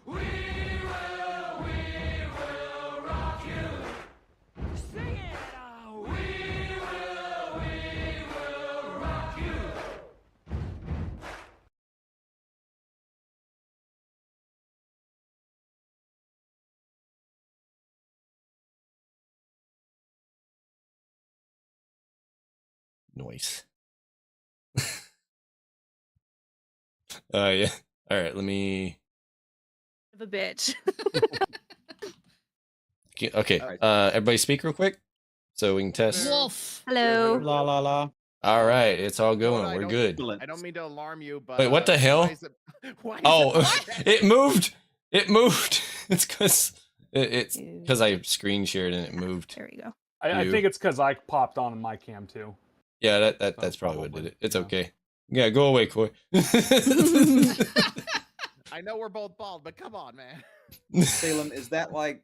We will rock you. Sing it. We will rock you. Noise. Yeah. All right, let me. Of a bitch. Okay. Everybody speak real quick so we can test. Wolf. Hello. La la la. All right, it's all going. We're good. I don't mean to alarm you, but Wait, what the hell? Why is Oh, it it moved. It moved. It's because I screen shared and it moved. There we go. I think it's because I popped on my cam too. Yeah, that's probably what did it. It's okay. Yeah, go away, Coy. I know we're both bald, but come on, man. Salem, is that like,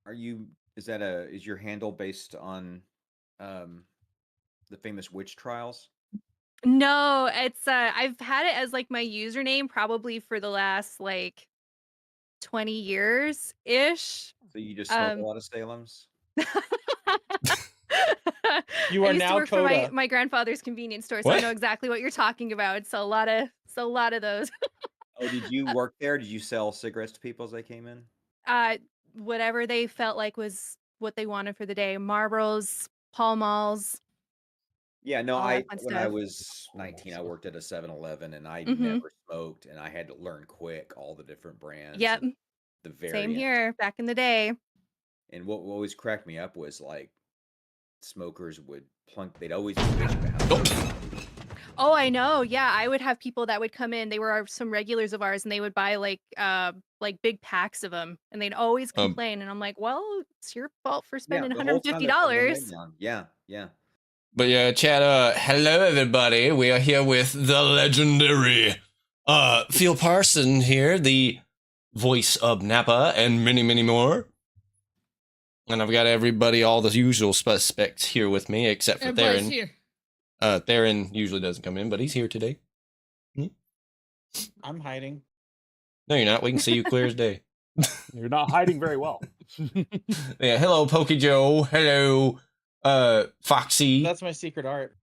is your handle based on the famous witch trials? No, it's I've had it as like my username probably for the last like 20 years ish. So you just smoke a lot of Salems? You I are used now to work for Coda. my grandfather's convenience store, so I What? know exactly what you're talking about. It's a lot of those. Oh, did you work there? Did you sell cigarettes to people as they came in? Whatever they felt like was what they wanted for the day. Marlboros, Pall Malls. Yeah, no, all that fun when I stuff. was 19, I worked at a 7-Eleven and I Mhm. never smoked, and I had to learn quick all the different brands. Yep. and the variants. Same here, back in the day. And what always cracked me up was like smokers would plunk. They'd always bitch about. Oh, I know. Yeah, I would have people that would come in. They were some regulars of ours, and they would buy like big packs of them, and they'd always complain. And I'm like, well, it's your fault for spending the whole time they're putting their name $150. down. Yeah, yeah. But yeah, chat. Hello, everybody. We are here with the legendary Phil Parsons here, the voice of Nappa, and many, many more. And I've got everybody, all the usual suspects here with me, except for Everybody's Theron. here. Theron usually doesn't come in, but he's here today. I'm hiding. No, you're not. We can see you clear as day. You're not hiding very well. Yeah, hello, Pokey Joe. Hello, Foxy. That's my secret art.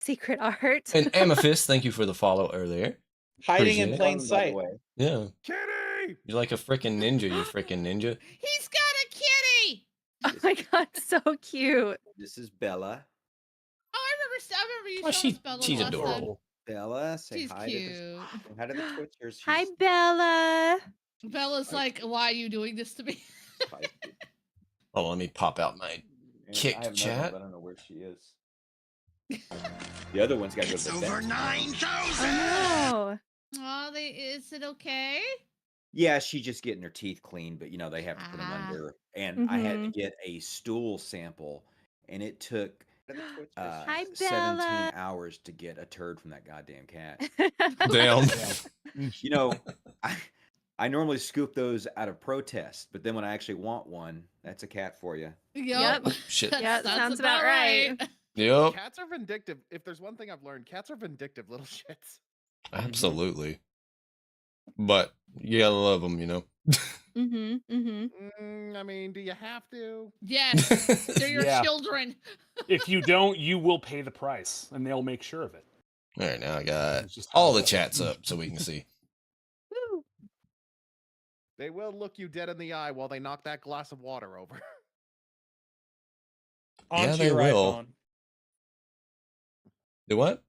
Secret art. And Amethyst, thank you for the follow earlier. Hiding in Appreciate it. plain sight. Yeah. Kitty! You're like a freaking ninja, you freaking ninja. He's got a kitty. Oh my god, so cute. This is Bella. Oh, I remember you Well, showing us Bella she's last time. adorable. Bella, say She's hi cute. to hi to the Twitchers. Hi, Bella. Bella's like, why are you doing this to me? Oh, let me pop out my kick chat. I don't know where she is. The other one's got to go to the Over vet. 9,000. Oh. Oh, is it okay? Yeah, she's just getting her teeth cleaned, but they have to put them Ah. under. And I had to get a stool sample, and it took Hi, 17 Bella. hours to get a turd from that goddamn cat. Damn. I normally scoop those out of protest, but then when I actually want one, that's a cat for you. Yep. Shit. Yeah, that sounds about right. Yep. Cats are vindictive. If there's one thing I've learned, cats are vindictive little shits. Absolutely. But you gotta love them, I mean, do you have to? Yes, they're your Yeah. children. If you don't, you will pay the price, and they'll make sure of it. All right, now I got It's just how all it the goes. chats up so we can see. Woo. They will look you dead in the eye while they knock that glass of water over. Onto they your will. iPhone. Do what?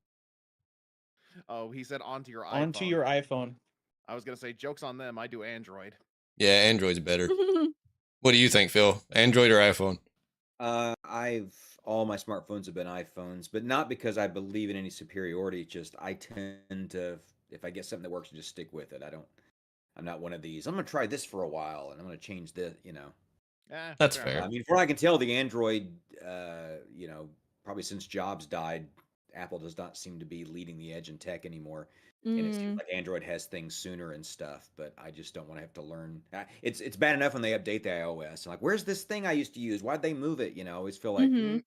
Oh, he said onto your iPhone. Onto your iPhone. I was gonna say, joke's on them. I do Android. Yeah, Android's better. What do you think, Phil? Android or iPhone? All my smartphones have been iPhones, but not because I believe in any superiority. Just I tend to, if I get something that works, just stick with it. I'm not one of these. I'm gonna try this for a while, and I'm gonna change this. That's fair. I mean, from what I can tell, the Android, probably since Jobs died, Apple does not seem to be leading the edge in tech anymore. And it seems like Android has things sooner and stuff, but I just don't want to have to learn. It's bad enough when they update the iOS. I'm like, where's this thing I used to use? Why'd they move it? I always feel like in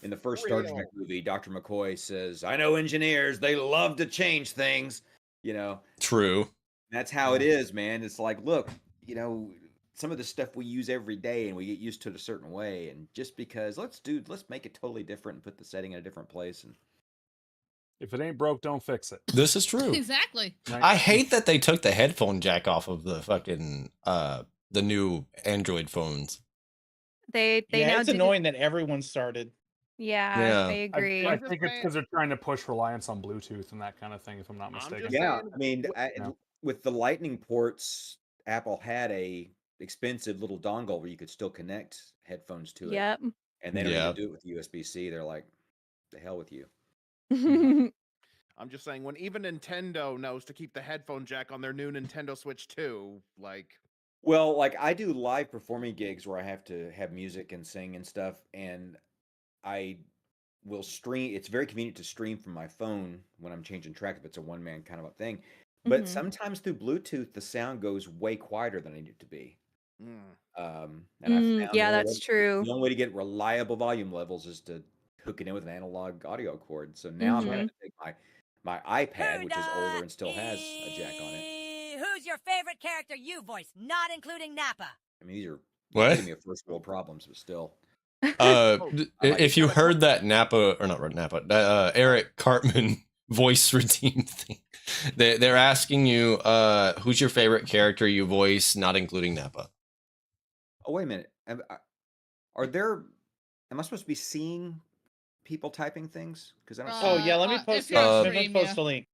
the first Star Trek movie, Dr. McCoy says, I know engineers, they love to change things, True. That's how it is, man. It's like, look, you know, some of the stuff we use every day and we get used to it a certain way. And just because let's make it totally different and put the setting in a different place. And If it ain't broke, don't fix it. This is true. Exactly. Right? I hate that they took the headphone jack off of the fucking the new Android phones. They Yeah, now it's do. annoying that everyone started. Yeah, Yeah. I I, agree. I think it's because they're trying to push reliance on Bluetooth and that kind of thing, if I'm not I'm just mistaken. yeah, saying, I mean, Yeah. with the Lightning ports, Apple had a expensive little dongle where you could still connect headphones to it. Yep. And they don't Yeah. even do it with USB-C. They're like, the hell with you. I'm just saying, when even Nintendo knows to keep the headphone jack on their new Nintendo Switch 2, like, Well, like I do live performing gigs where I have to have music and sing and stuff, and I will stream. It's very convenient to stream from my phone when I'm changing track if it's a one-man kind of a thing. But Mhm. sometimes through Bluetooth, the sound goes way quieter than I need it to be. mm, And I found yeah, the only that's way- true. The only way to get reliable volume levels is to hook it in with an analog audio cord. So now I'm having to take my iPad, which is older and still has a jack on it. Who's your favorite character you voice, not including Nappa? I mean, these are What? give me a first world problems, but still. If you heard that Nappa or not Nappa, Eric Cartman voice redeem thing, they're asking you who's your favorite character you voice, not including Nappa. Oh, wait a minute. Am I supposed to be seeing people typing things? Because I don't see Oh yeah, let me if post you're on let me stream, post yeah. a link.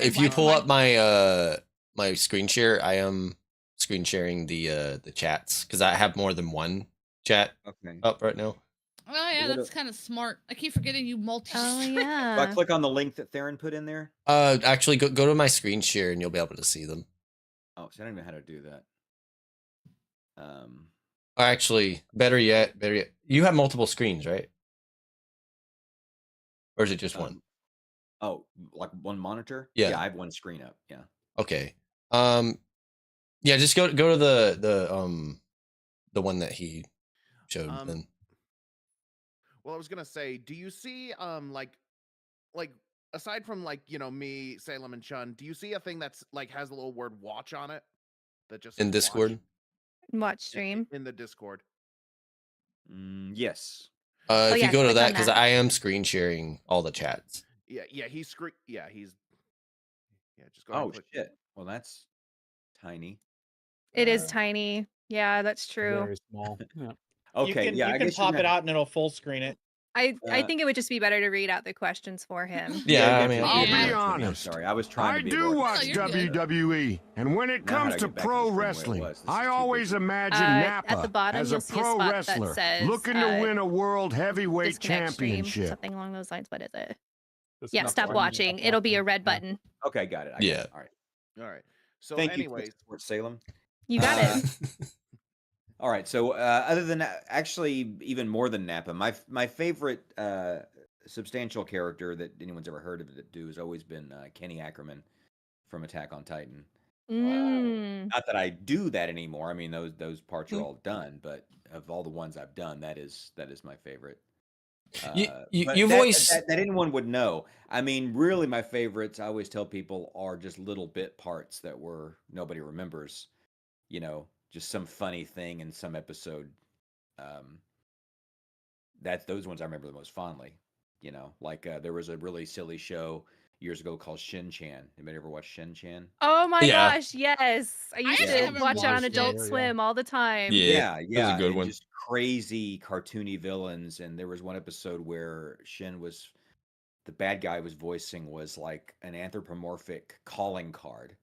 If you why- pull why- up my my screen share, I am screen sharing the chats because I have more than one chat Okay. up right now. Oh yeah, Little- that's kind of smart. I keep forgetting you multi. Oh Do I yeah. click on the link that Theron put in there? Actually, go to my screen share and you'll be able to see them. Oh, so I don't even know how to do that. Or actually, better yet, you have multiple screens, right? Or is it just one? Oh, like one monitor? Yeah. Yeah, I have one screen up. Yeah. Okay. Yeah, just go to the one that he showed. Then well, I was gonna say, do you see, like aside from like me, Salem, and Chun, do you see a thing that's like has a little word "watch" on it that just in says Discord. watch Watch stream. in the Discord? Yes. If yeah, you go to click on that, because that. I am screen sharing all the chats. Yeah, he's just go ahead Oh and click. shit. Well, that's tiny. It is Uh, tiny. Yeah, that's true. Very small. Yeah. Okay. You yeah, I can guess you're pop it gonna- out and it'll full screen it. I Uh, think it would just be better to read out the questions for him. Yeah, I mean, that's I'll what be it is. I'm honest. sorry, I was trying I to be do more watch Oh, you're good. WWE, and when it Now how comes do I to get back to the pro screen where it wrestling, was? This is I too always big. imagine At Nappa the bottom, as you'll a see a pro spot wrestler that says looking to win a world heavyweight disconnect stream, championship. something along those lines. What is it? It's Yeah, not stop funny. watching. It'll be a red button. Okay, got it. I got Yeah. it. All right. All right. So, Thank anyways, you, Fort Salem. You got it. All right. So, other than actually, even more than Nappa, my favorite substantial character that anyone's ever heard of it do has always been Kenny Ackerman from Attack on Titan. Mm. Not that I do that anymore. I mean, those parts are all done, but of all the ones I've done, that is my favorite. You But you that, voice that anyone would know. I mean, really, my favorites, I always tell people, are just little bit parts that nobody remembers. You know, just some funny thing in some episode. Those ones I remember the most fondly. You know, like there was a really silly show years ago called Shin Chan. Anybody ever watch Shin Chan? Oh my Yeah. gosh, yes. I used actually to haven't watch it on watched Adult it. Yeah. Swim all the time. Yeah. Yeah, was a good and one. just crazy cartoony villains. And there was one episode where the bad guy was voicing was like an anthropomorphic calling card.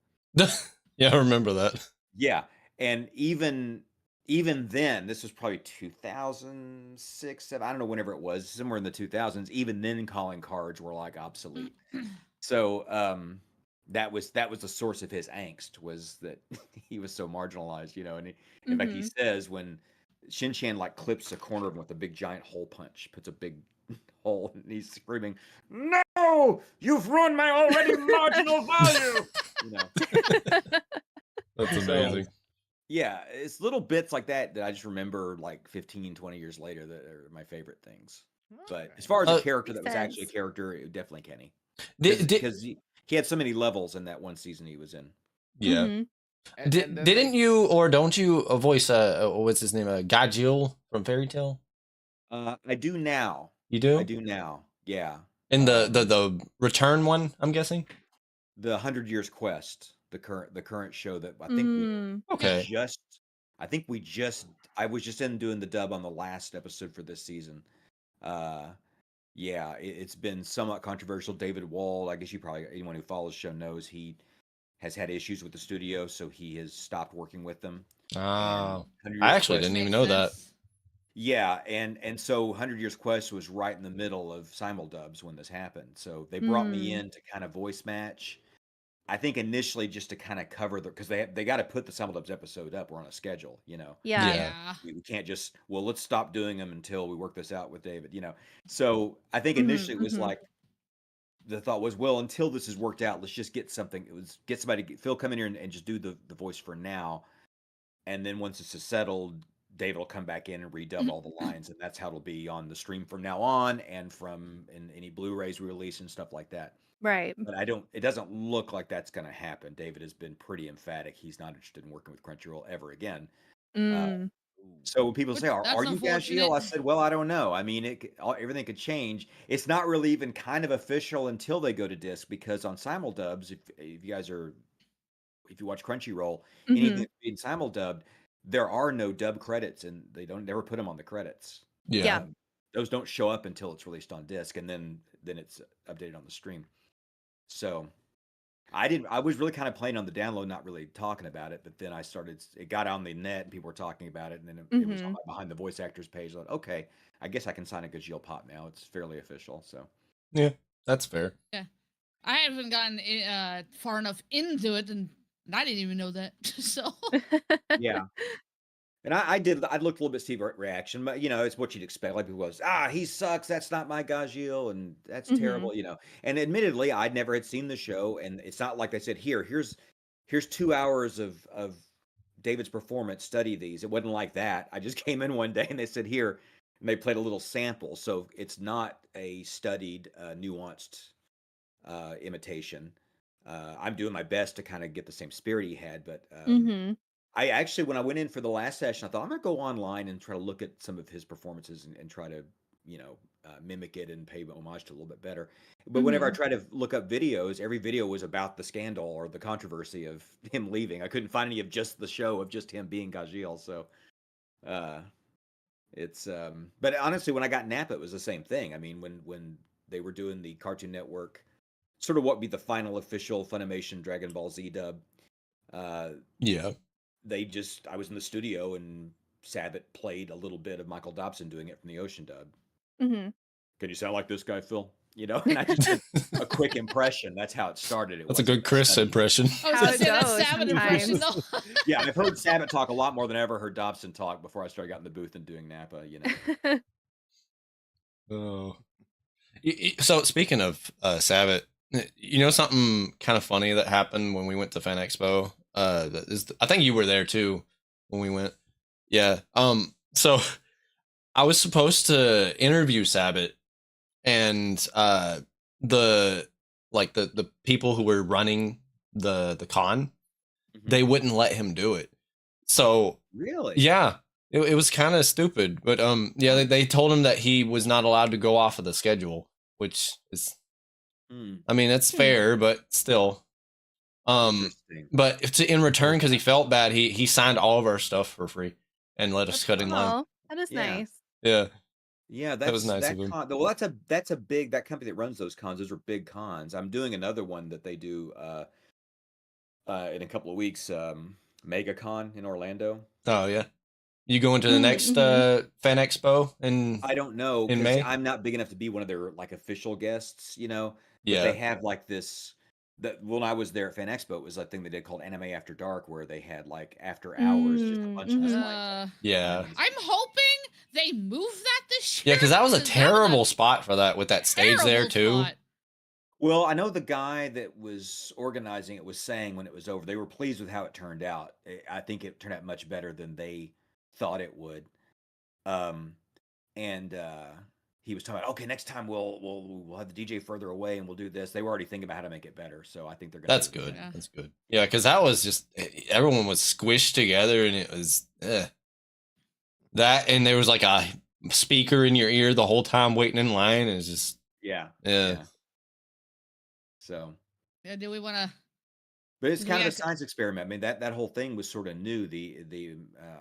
Yeah, I remember that. Yeah, and even then, this was probably 2006, 7, I don't know, whenever it was, somewhere in the 2000s. Even then, calling cards were like obsolete. So that was the source of his angst, was that he was so marginalized, you know. And in fact, he says when Shin Chan like clips a corner of him with a big giant hole punch, puts a big hole, and he's screaming, "No, you've ruined my already marginal value!" You know. That's amazing. Yeah, it's little bits like that I just remember like 15, 20 years later that are my favorite things. But as far as a Okay. character that Makes was actually a sense. character, it definitely Kenny. Did Because he had so many levels in that one season he was in. Yeah. Mhm. And then Didn't you or don't you voice what's his name, Gajil from Fairy Tale? I do now. You do? I do now. Yeah. In the return one, I'm guessing. The 100 Years Quest, the current show that I think Mm. Okay. I was just in doing the dub on the last episode for this season. Yeah, it's been somewhat controversial. David Wall, I guess anyone who follows the show knows he has had issues with the studio, so he has stopped working with them. Oh, 100 I Years actually Quest, didn't even Makes know that. sense. yeah, and so 100 Years Quest was right in the middle of simuldubs when this happened. So they brought me Mm. in to kind of voice match. I think initially just to kind of cover because they got to put the simuldubs episode up. We're on a schedule, Yeah. Yeah. Yeah. we can't just let's stop doing them until we work this out with David. So I think Mhm, initially it was mhm. like the thought was, well, until this is worked out, let's just get something. It was get somebody, Phil, come in here and just do the voice for now, and then once this is settled, David will come back in and redub all the lines, and that's how it'll be on the stream from now on, and from in any Blu-rays we release and stuff like that. Right. But it doesn't look like that's going to happen. David has been pretty emphatic. He's not interested in working with Crunchyroll ever again. Mm. So when people say, That's "Are you unfortunate. Gagiel?" I said, "Well, I don't know. I mean, everything could change. It's not really even kind of official until they go to disc because on simuldubs, if you watch Crunchyroll, anything Mhm. that's being simuldubbed, there are no dub credits, and they don't never put them on the credits. Yeah. Yeah. Those don't show up until it's released on disc, and then it's updated on the stream. So I was really kind of playing on the download, not really talking about it. But then it got on the net and people were talking about it. And then it was on Mhm. my behind the voice actors page. I thought, okay, I guess I can sign a Gajiel Pop now. It's fairly official. So Yeah. That's fair. I haven't gotten far enough into it, and I didn't even know that. So yeah. And I looked a little bit to see reaction, but it's what you'd expect. Like people was, he sucks. That's not my Gajiel, and that's Mhm. terrible. And admittedly, I'd never had seen the show, and it's not like they said, here's 2 hours of David's performance. Study these. It wasn't like that. I just came in one day and they said here, and they played a little sample. So it's not a studied, nuanced imitation. I'm doing my best to kind of get the same spirit he had, but Mhm. I actually, when I went in for the last session, I thought I'm gonna go online and try to look at some of his performances and try to, mimic it and pay homage to it a little bit better. But whenever I Mhm. tried to look up videos, every video was about the scandal or the controversy of him leaving. I couldn't find any of just the show of just him being Gajiel. So, uh, but honestly, when I got Nappa, it was the same thing. I mean, when they were doing the Cartoon Network, sort of what would be the final official Funimation Dragon Ball Z dub. Yeah. I was in the studio and Sabat played a little bit of Michael Dobson doing it from the Ocean dub. Mhm. Can you sound like this guy, Phil? And I just did a quick impression. That's how it started. That's a good Chris impression. I was How gonna it say that's goes Sabbath impression though. Yeah, I've heard Sabat talk a lot more than I ever heard Dobson talk before I started getting in the booth and doing Nappa. Oh. So speaking of Sabbath, something kind of funny that happened when we went to Fan Expo. I think you were there too when we went. Yeah. So I was supposed to interview Sabbath, and the people who were running the con, they wouldn't let him do it. So Really? yeah, it was kind of stupid, but yeah, they told him that he was not allowed to go off of the schedule, which is, I mean, it's fair, but still, Interesting. but in return, because he felt bad, he signed all of our stuff for free and let us cut in line. Oh, that is Yeah. nice. Yeah, Yeah, that was nice that of him. con. Well, that's a big that company that runs those cons. Those are big cons. I'm doing another one that they do in a couple of weeks. MegaCon in Orlando. Oh yeah, you going to the next Fan Expo in? I don't know in because May? I'm not big enough to be one of their like official guests. But Yeah. they have like this. That when I was there at Fan Expo, it was a thing they did called Anime After Dark, where they had like after hours, just a bunch of us like. Yeah. I'm hoping they move that this Yeah, year. because that was a was terrible spot for that with that stage there terrible too. spot. Well, I know the guy that was organizing it was saying when it was over, they were pleased with how it turned out. I think it turned out much better than they thought it would. And he was talking about, okay, next time we'll have the DJ further away and we'll do this. They were already thinking about how to make it better, so I think they're gonna. That's do it good. again. Yeah. That's good. Yeah, because that was just everyone was squished together, and it was that, and there was like a speaker in your ear the whole time waiting in line, and it's just Yeah. yeah. So, Yeah, do we want to? but it's kind of a Yeah. science experiment. I mean, that whole thing was sort of new.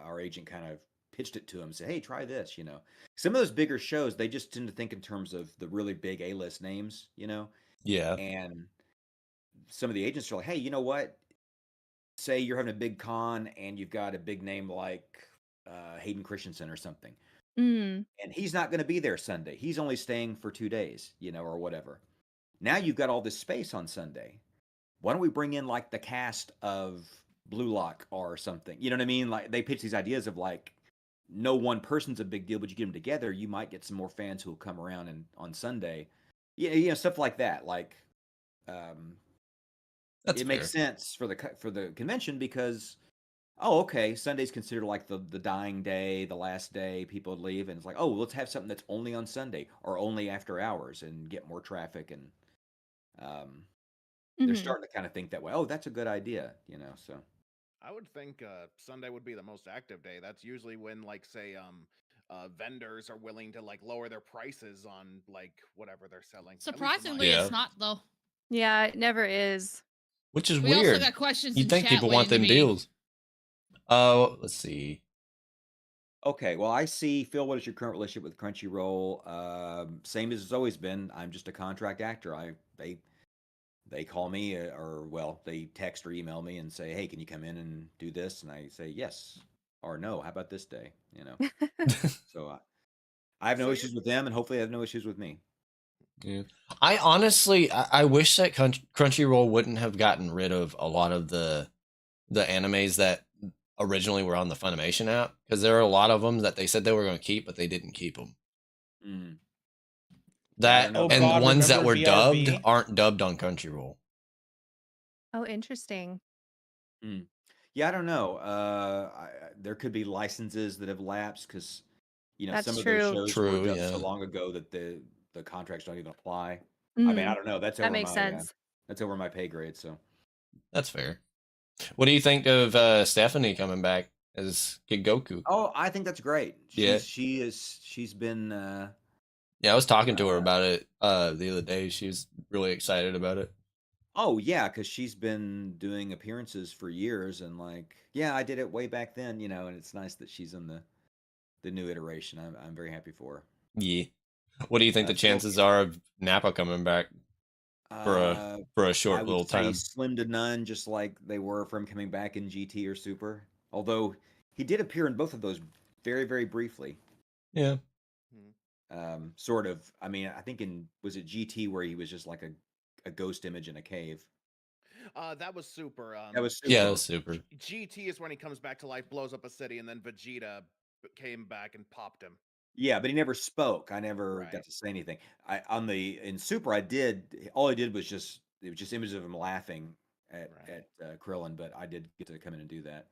Our agent kind of pitched it to him, said, "Hey, try this." You know, some of those bigger shows, they just tend to think in terms of the really big A-list names. You know, Yeah. and some of the agents are like, "Hey, you know what? Say you're having a big con and you've got a big name like Hayden Christensen or something, Mm. and he's not going to be there Sunday. He's only staying for 2 days, you know, or whatever. Now you've got all this space on Sunday. Why don't we bring in like the cast of Blue Lock or something? You know what I mean? Like they pitch these ideas of like no one person's a big deal, but you get them together, you might get some more fans who will come around and on Sunday. Yeah, you know, stuff like that. Like That's it fair. makes sense for the convention because okay, Sunday's considered like the dying day, the last day people would leave, and it's like, oh, let's have something that's only on Sunday or only after hours and get more traffic, and they're Mhm. starting to kind of think that way. Oh, that's a good idea, you know. So I would think Sunday would be the most active day. That's usually when, like, say, vendors are willing to like lower their prices on like whatever they're selling. At least in my Surprisingly, Yeah. it's not though. Yeah, it never is. Which is We also weird. got questions You'd in think chat people want them waiting to be- deals. Oh, let's see. okay, well, I see. Phil, what is your current relationship with Crunchyroll? Same as it's always been. I'm just a contract actor. They call me or well, they text or email me and say, hey, can you come in and do this? And I say yes or no. How about this day? You know. So I have no So issues with them, and hopefully, they have no issues with me. Yeah. I honestly, I wish that Crunchyroll wouldn't have gotten rid of a lot of the animes that originally were on the Funimation app, because there are a lot of them that they said they were going to keep, but they didn't keep them. Mm. That know. and Oh God, ones that remember were dubbed VRV? aren't dubbed on Crunchyroll. Oh, interesting. Yeah, I don't know. There could be licenses that have lapsed because you know That's some of true. those shows True, were dubbed yeah. so long ago that the contracts don't even apply. I mean, I Mhm. don't know. That's That over makes my sense. that's over my pay grade. So That's fair. What do you think of Stephanie coming back as Kid Goku? oh, I think that's great. Yeah. She's been Yeah, I was talking to her about it the other day. She was really excited about it. oh yeah, because she's been doing appearances for years, and like yeah, I did it way back then, you know, and it's nice that she's in the new iteration. I'm very happy for her. Yeah. What do you think the chances are of Nappa coming back for a I short would little say time? slim to none, just like they were from coming back in GT or Super. Although he did appear in both of those very, very briefly. Yeah. Sort of. I mean, I think was it GT where he was just like a ghost image in a cave. That was Super. That was Super. Yeah, that was super. GT is when he comes back to life, blows up a city, and then Vegeta came back and popped him. Yeah, but he never spoke. I never Right. got to say anything. In Super, I did. All I did was just it was just images of him laughing at Krillin, but I did get to come in and do that.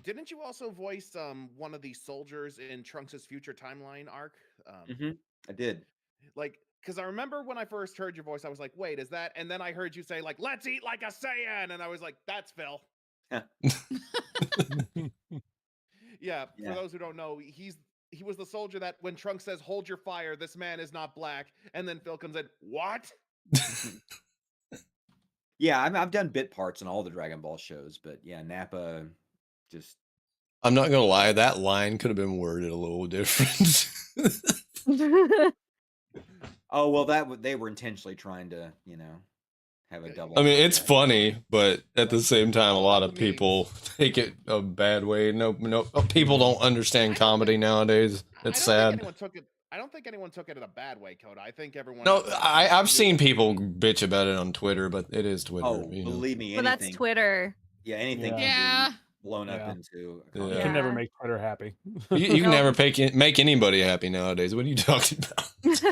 Didn't you also voice one of the soldiers in Trunks' future timeline arc? I did. Like, because I remember when I first heard your voice, I was like, wait, is that? And then I heard you say, like, let's eat like a Saiyan. And I was like, that's Phil. Yeah, for those who don't know, he was the soldier that when Trunks says, hold your fire, this man is not black. And then Phil comes in, what? Yeah, I've done bit parts in all the Dragon Ball shows, but yeah, Nappa just. I'm not gonna lie, that line could have been worded a little different. Oh well, they were intentionally trying to, you know, have a double. I mean, it's funny, but at the same time, a lot of people take it a bad way. No, people don't understand comedy nowadays. It's sad. I don't think anyone took it in a bad way, Coda. I think everyone. No, I've seen people bitch about it on Twitter, but it is Twitter. Oh, you know. believe me, Well, that's Twitter. Yeah, anything Yeah. can be blown up into. Yeah. You can never make Twitter happy. You can never make anybody happy nowadays. What are you talking about?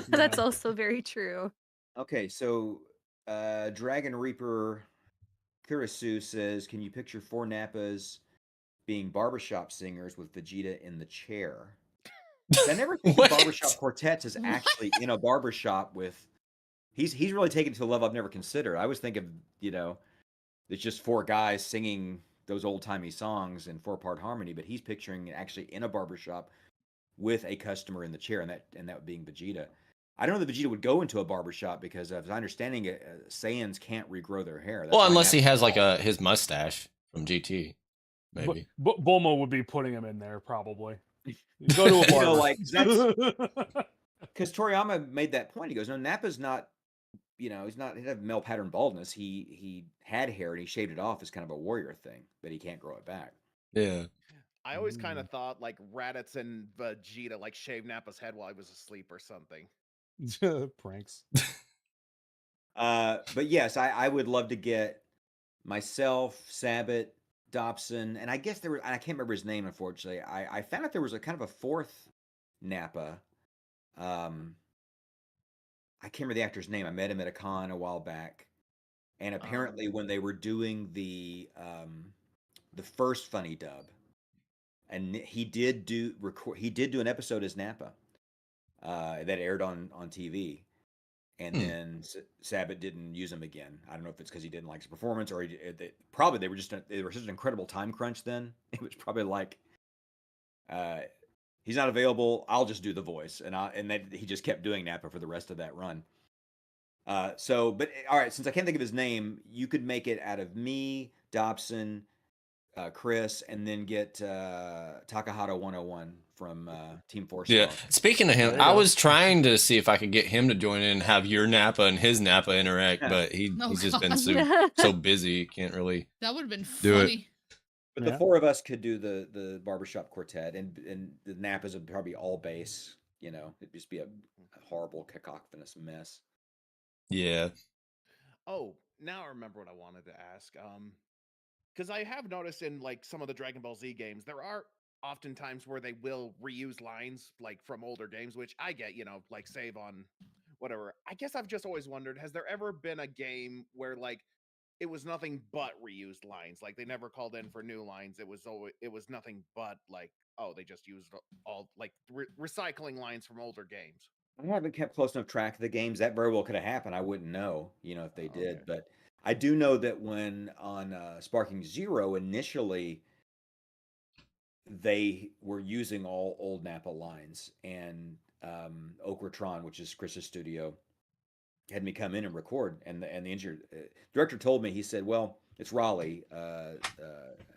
That's also very true. Okay, so Dragon Reaper Kurisu says, can you picture 4 Nappas being barbershop singers with Vegeta in the chair? I never think of What? barbershop quartets as actually in a barbershop with. He's really taken it to a level I've never considered. I always think of it's just four guys singing those old timey songs in 4-part harmony, but he's picturing actually in a barbershop with a customer in the chair, and that being Vegeta. I don't know that Vegeta would go into a barbershop because, as I understanding it, Saiyans can't regrow their hair. That's Well, why unless he Nappa- has like his mustache from GT, maybe. Bulma would be putting him in there probably. Go to a You know, barber. like because Toriyama made that point. He goes, "No, Nappa's not. He doesn't have male pattern baldness. He had hair and he shaved it off as kind of a warrior thing, but he can't grow it back." Yeah. I always kind of thought like Raditz and Vegeta like shaved Nappa's head while he was asleep or something. Pranks. But yes, I would love to get myself, Sabat, Dobson, and I guess there was, I can't remember his name, unfortunately. I found out there was a kind of a fourth Nappa. I can't remember the actor's name. I met him at a con a while back, and apparently when they were doing the first funny dub, and he did do an episode as Nappa that aired on TV. And then Sabat didn't use him again. I don't know if it's because he didn't like his performance, or probably they were such an incredible time crunch. Then it was probably like, he's not available. I'll just do the voice, and then he just kept doing Nappa for the rest of that run. But all right, since I can't think of his name, you could make it out of me, Dobson, Chris, and then get Takahata 101 from Team Four Star. Yeah. Speaking of him, I was trying to see if I could get him to join in and have your Nappa and his Nappa interact, but he's just been so busy, he can't really. That would have been do it. funny. But the four of us could do the barbershop quartet, and the Nappas would probably all bass. It'd just be a horrible cacophonous mess. Yeah. Oh, now I remember what I wanted to ask. Because I have noticed in like some of the Dragon Ball Z games, there are often times where they will reuse lines like from older games, which I get, like save on whatever. I guess I've just always wondered, has there ever been a game where like it was nothing but reused lines? Like they never called in for new lines. It was nothing but like, oh, they just used all like recycling lines from older games. I haven't kept close enough track of the games. That very well could have happened. I wouldn't know, if they did. Okay. But I do know that when on Sparking Zero initially, they were using all old Nappa lines, and Okratron, which is Chris's studio, had me come in and record, and the engineer director told me, he said, well, it's Raleigh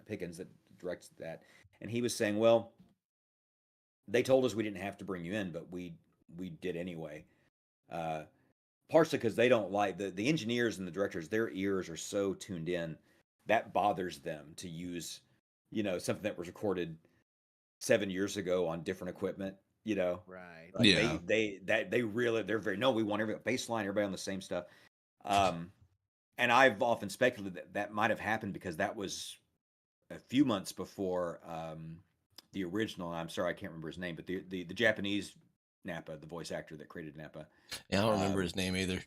Pickens that directs that, and he was saying, well, they told us we didn't have to bring you in, but we did anyway, partially because they don't like the engineers and the directors, their ears are so tuned in that bothers them to use something that was recorded 7 years ago on different equipment, Right. Like Yeah. they're very, no, we want every baseline, everybody on the same stuff. And I've often speculated that might have happened because that was a few months before the original. And I'm sorry, I can't remember his name, but the Japanese Nappa, the voice actor that created Nappa. Yeah, I don't remember his name either.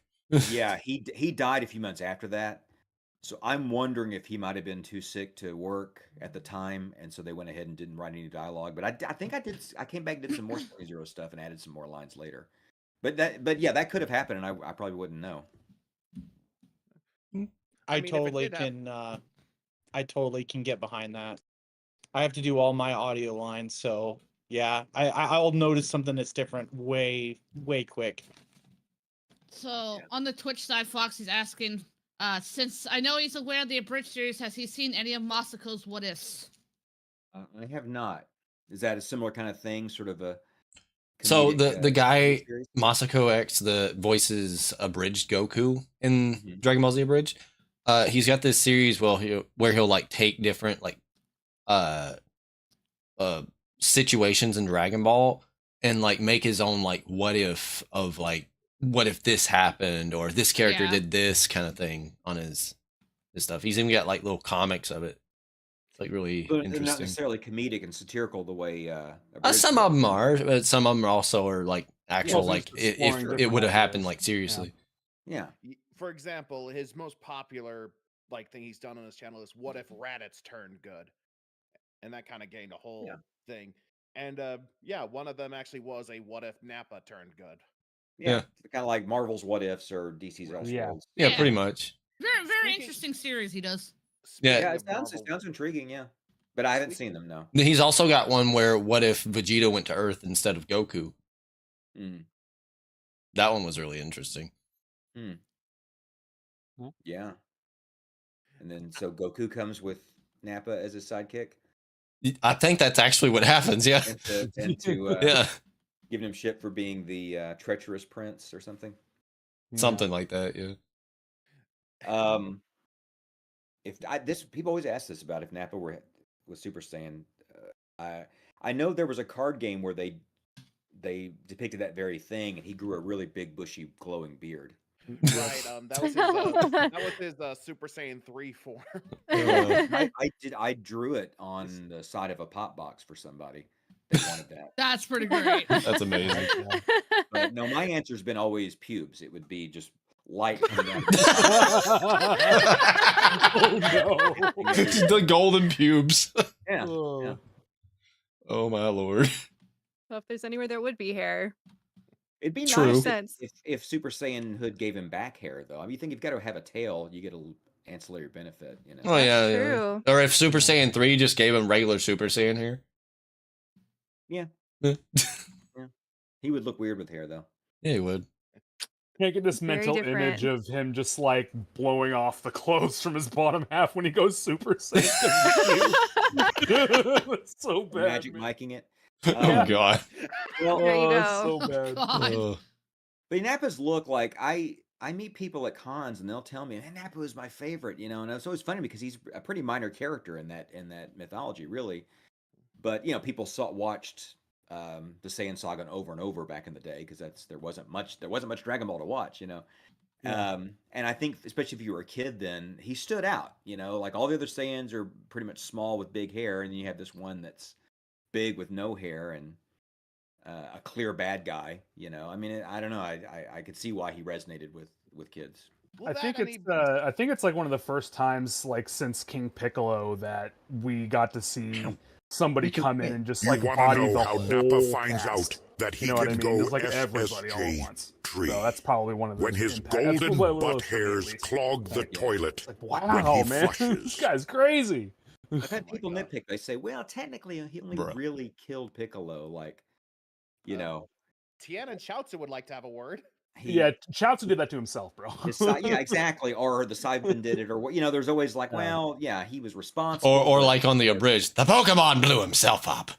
Yeah, he died a few months after that. So I'm wondering if he might have been too sick to work at the time, and so they went ahead and didn't write any dialogue. But I think I did. I came back and did some more Sparking Zero stuff and added some more lines later. But yeah, that could have happened, and I probably wouldn't know. I mean, if it totally did can. I totally can get behind that. I have to do all my audio lines, so yeah, I'll notice something that's different way quick. So on the Twitch side, Foxy's asking, since I know he's aware of the abridged series, has he seen any of Masako's What Ifs? I have not. Is that a similar kind of thing? Sort of a So comedic, the guy series? Masako X, the voices abridged Goku in Mhm. Dragon Ball Z abridged. He's got this series where he'll like take different like situations in Dragon Ball and like make his own like what if of like what if this happened or this character Yeah. did this kind of thing on his stuff. He's even got like little comics of it. It's like really But they're not interesting. necessarily comedic and satirical the way. Some of them are, but some of them also are like actual Yeah, like just exploring if it different would have happened ideas. like seriously. Yeah. For example, his most popular like thing he's done on his channel is "What if Raditz turned good," and that kind of gained a whole thing. And yeah, one of them actually was a what if Nappa turned good. Yeah, kind of like Marvel's What Ifs or DC's Yeah. Elseworlds. Yeah, Yeah. pretty much. Very Speaking- interesting series he does. Yeah. Speaking Yeah, of it Marvel, sounds intriguing. Yeah, but I haven't seen them. No. He's also got one where what if Vegeta went to Earth instead of Goku? Mm. That one was really interesting. Yeah. And then so Goku comes with Nappa as his sidekick I think that's actually what happens. Yeah. and to Yeah. giving him shit for being the treacherous prince or something. Something like that. Yeah. If this people always ask this about if Nappa was Super Saiyan. I know there was a card game where they depicted that very thing, and he grew a really big, bushy, glowing beard. Right, that was his Super Saiyan 3 form. I drew it on the side of a pop box for somebody. They wanted that. That's pretty great. That's amazing. But no, my answer's been always pubes. It would be just light coming out. Oh no! The golden pubes. Yeah. Oh. Oh my lord. Well, if there's anywhere there would be hair, It'd be True. nice sense. if Super Saiyan Hood gave him back hair, though. I mean, you think you've got to have a tail, you get a ancillary benefit, you know. Oh yeah, yeah. true. Or if Super Saiyan 3 just gave him regular Super Saiyan hair. Yeah. Yeah. He would look weird with hair, though. Yeah, he would. Can't get this Very mental different. image of him just like blowing off the clothes from his bottom half when he goes Super Saiyan. That's so bad. Magic man. miking it. Oh god. Well, There you it's go. so bad. God. Ugh. but Nappa's look like I meet people at cons and they'll tell me, "Man, Nappa was my favorite," you know, and it's always funny because he's a pretty minor character in that mythology, really. But you know, people watched the Saiyan saga over and over back in the day because there wasn't much Dragon Ball to watch, you know. Yeah. And I think especially if you were a kid then, he stood out, you know, like all the other Saiyans are pretty much small with big hair, and then you have this one that's big with no hair and a clear bad guy, you know. I mean, I don't know. I could see why he resonated with kids. Well, I think it's like one of the first times like since King Piccolo that we got to see somebody come in and just You like wanna body know the how whole Nappa finds cast. out that he You know what I can mean? go Just like everybody all at SSJ once. tree So that's probably one of the when his impact- that's golden what it was butt for me, at hairs least. clog the Like, yeah. toilet Like, when wow, he man, flushes. this guy's crazy. I've had my people God. nitpick. They say, well, technically he only Bruh. really killed Piccolo, like, you know. Tien and Chaozu would like to have a word. Yeah, Chaozu did that to himself, bro. Yeah, exactly. Or the Cyberman did it, or what? You know, there's always like, Yeah. well, yeah, he was responsible. Or but- like on the abridged, the Pokemon blew himself up.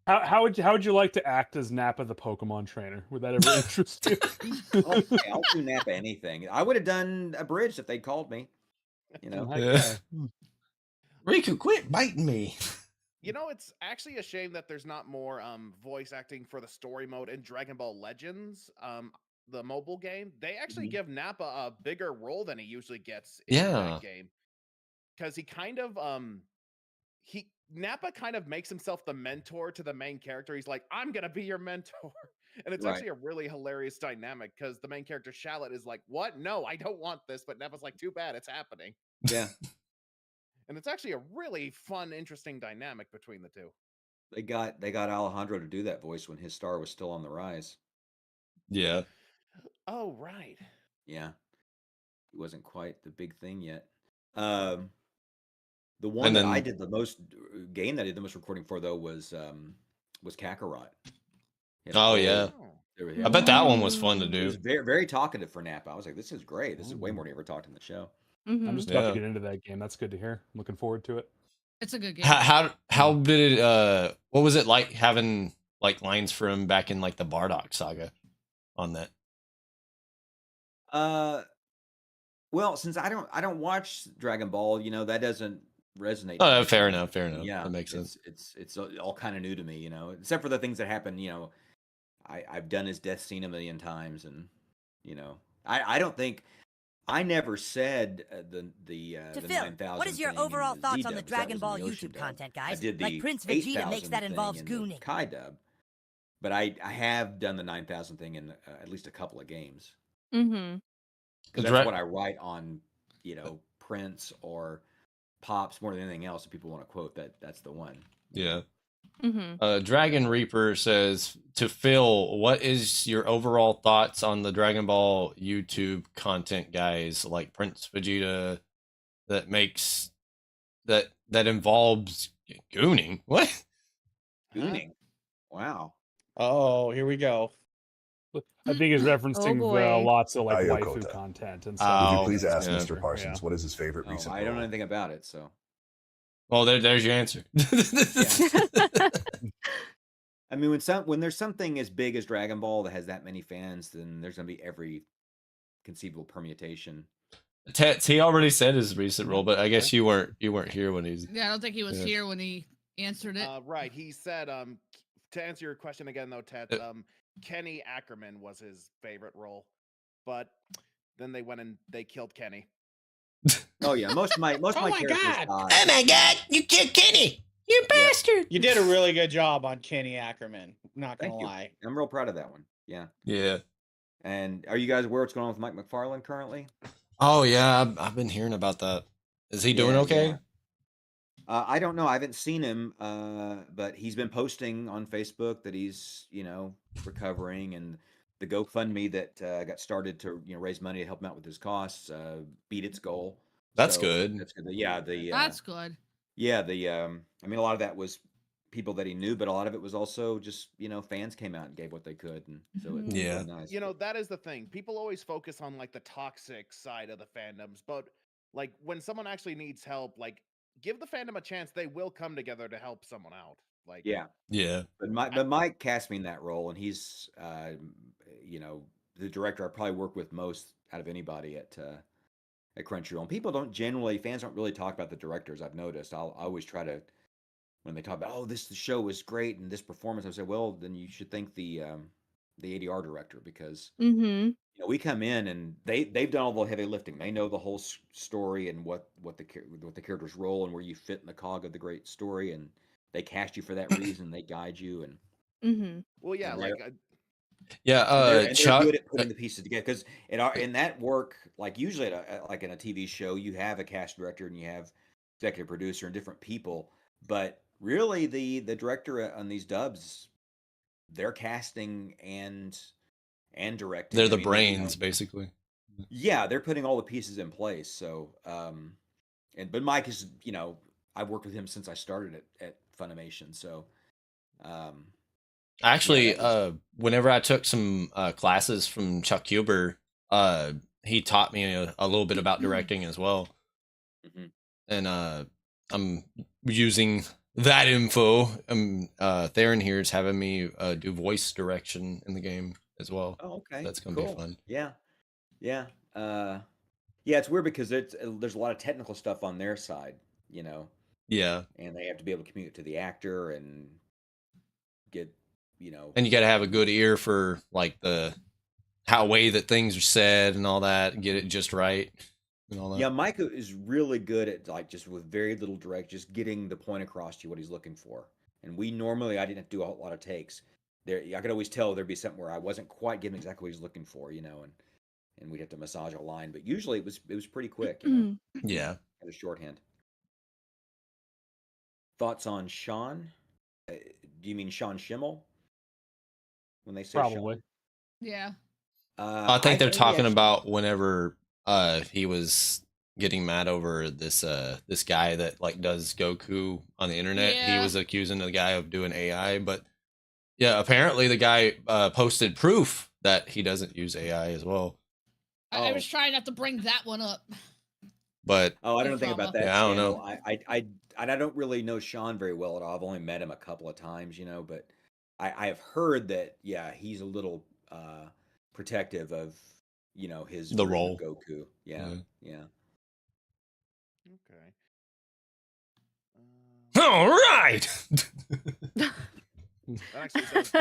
How would you like to act as Nappa the Pokemon trainer? Would that ever interest you? Okay, I'll do Nappa anything. I would have done a bridge if they called me. You know, Heck Yeah. yeah. Riku, quit biting me. You know, it's actually a shame that there's not more voice acting for the story mode in Dragon Ball Legends, the mobile game. They actually give Nappa a bigger role than he usually gets in Yeah. that game. Because he kind of Nappa kind of makes himself the mentor to the main character. He's like, I'm gonna be your mentor. And it's Right. actually a really hilarious dynamic because the main character Shallot is like, what? No, I don't want this. But Nappa's like, too bad, it's happening. yeah, And it's actually a really fun, interesting dynamic between the two. they got Alejandro to do that voice when his star was still on the rise. Yeah. Oh, right. Yeah, he wasn't quite the big thing yet. The one And that I then- did the most game that I did the most recording for though was Kakarot. He had a Oh, whole- yeah. Oh. there we I have- bet that one was fun to He was do. very, very talkative for Nappa. I was like, this is great. This is way more than he ever talked in the show. Mhm. I'm just about Yeah. to get into that game. That's good to hear. I'm looking forward to it. It's a good game. How did it what was it like having like lines from back in like the Bardock saga on that? Well, since I don't watch Dragon Ball, you know, that doesn't resonate. Oh, much fair with me. enough, fair enough. Yeah, That makes sense. It's all kind of new to me, you know, except for the things that happen. You know, I've done his death scene a million times, and you know, I don't think I never said To the Phil, 9,000. what is your thing in overall the thoughts on the Z-dubs. That Dragon was in Ball the Ocean YouTube dub. content, I guys? did the Like Prince Vegeta 8,000 makes that thing involves in the gooning. Kai dub, but I have done the 9,000 thing in at least a couple of games. Mhm. Because The that's dra- what I write on, you know, Prince or pops more than anything else, and people want to quote that's the one. Yeah. Mm-hmm. Dragon Reaper says to Phil, what is your overall thoughts on the Dragon Ball YouTube content guys like Prince Vegeta that makes that involves gooning? What? Gooning. Wow. Oh, here we go. I think he's referencing boy. lots of like Ayoko waifu ta. content and Would stuff. you Oh, please ask yeah. Mr. Parsons what is his favorite Oh, recent I don't know role? anything about it, so. Well, there's your answer. I mean, when there's something as big as Dragon Ball that has that many fans, then there's gonna be every conceivable permutation. He already said his recent role, but I guess you weren't here when he's. Yeah, I don't think he was Yeah. here when he answered it. Right. He said, to answer your question again, though, Ted, Kenny Ackerman was his favorite role, but then they went and they killed Kenny. Oh yeah, most of my Oh my characters God. died. my God! You killed Kenny! You Yeah. bastard! You did a really good job on Kenny Ackerman. Not gonna Thank you. lie. I'm real proud of that one. Yeah. Yeah. And are you guys aware what's going on with Mike McFarlane currently? Oh yeah, I've been hearing about that. Is he doing Yeah, okay? yeah. I don't know. I haven't seen him, but he's been posting on Facebook that he's, recovering, and the GoFundMe that got started to, raise money to help him out with his costs beat its goal. That's So good. That's good. Yeah, That's good. yeah, I mean, a lot of that was people that he knew, but a lot of it was also just, fans came out and gave what they could, and so it's Yeah. really nice. That is the thing. People always focus on like the toxic side of the fandoms, but like when someone actually needs help, like give the fandom a chance. They will come together to help someone out. Like, Yeah. Yeah. But Mike cast me in that role, and he's, the director I probably work with most out of anybody at Crunchyroll. And fans don't really talk about the directors. I've noticed. I always try to, when they talk about, oh, the show was great and this performance, I say, well, then you should thank the ADR director, because Mm-hmm. we come in and they've done all the heavy lifting. They know the whole story and what the character's role and where you fit in the cog of the great story, and they cast you for that reason. They guide you, and Mm-hmm. well, yeah, And like Yeah. they're Chuck. good at putting the pieces together, because in that work, like usually like in a TV show, you have a cast director and you have executive producer and different people, but really the director on these dubs, they're casting and directing. They're I the mean, brains, basically. yeah, they're putting all the pieces in place. So, but Mike is, I've worked with him since I started at Funimation. So, Actually, that whenever I took some classes from Chuck Huber, he taught me a little bit about directing as well. Mhm. And I'm using that info. Theron here is having me do voice direction in the game as well. Oh, okay. That's gonna Cool. be fun. Yeah. Yeah. Yeah, it's weird because there's a lot of technical stuff on their side, Yeah, and they have to be able to communicate to the actor and get, and you got to have a good ear for like the way that things are said and all that, and get it just right and all that. Yeah, Mike is really good at, like, just with very little direct, just getting the point across to you what he's looking for. And I didn't have to do a lot of takes. I could always tell there'd be something where I wasn't quite getting exactly what he's looking for, and we'd have to massage a line. But usually it was pretty quick, Yeah. at a shorthand. Thoughts on Sean? Do you mean Sean Schimmel? When they say Probably. Sean? Yeah. I think they're he talking actually- about whenever he was getting mad over this guy that like does Goku on the internet. He Yeah. was accusing the guy of doing AI, but yeah, apparently the guy posted proof that he doesn't use AI as well. I Oh. was trying not to bring that one up. But Oh, I don't know anything about that. Yeah, I don't channel. know. I don't really know Sean very well at all. I've only met him a couple of times, but I have heard that, yeah, he's a little protective of, his The version of role. Goku. Yeah, yeah. okay. all right. That actually says,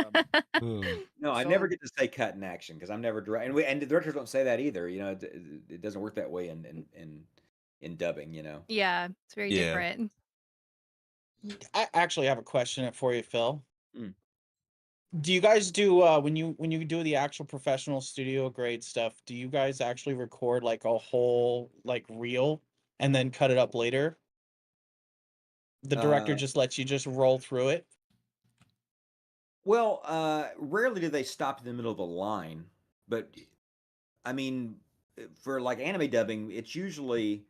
No, I So- never get to say cut in action because I'm never direct, and the directors don't say that either. It doesn't work that way in dubbing. Yeah, it's very Yeah. different. I actually have a question for you, Phil. Mm. Do you guys do when you do the actual professional studio grade stuff? Do you guys actually record like a whole like reel and then cut it up later? The director just lets you just roll through it. Well, rarely do they stop in the middle of a line, but I mean, for like anime dubbing, it's usually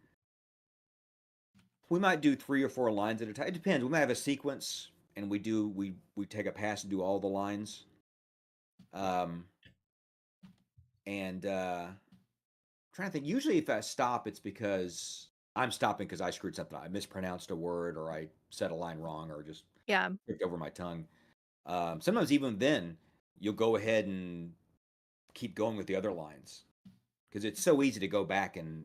we might do 3 or 4 lines at a time. It depends. We might have a sequence, and we take a pass and do all the lines. And trying to think. Usually, if I stop, it's because I'm stopping because I screwed something up. I mispronounced a word, or I said a line wrong, or just tripped over my tongue. Sometimes even then, you'll go ahead and keep going with the other lines because it's so easy to go back and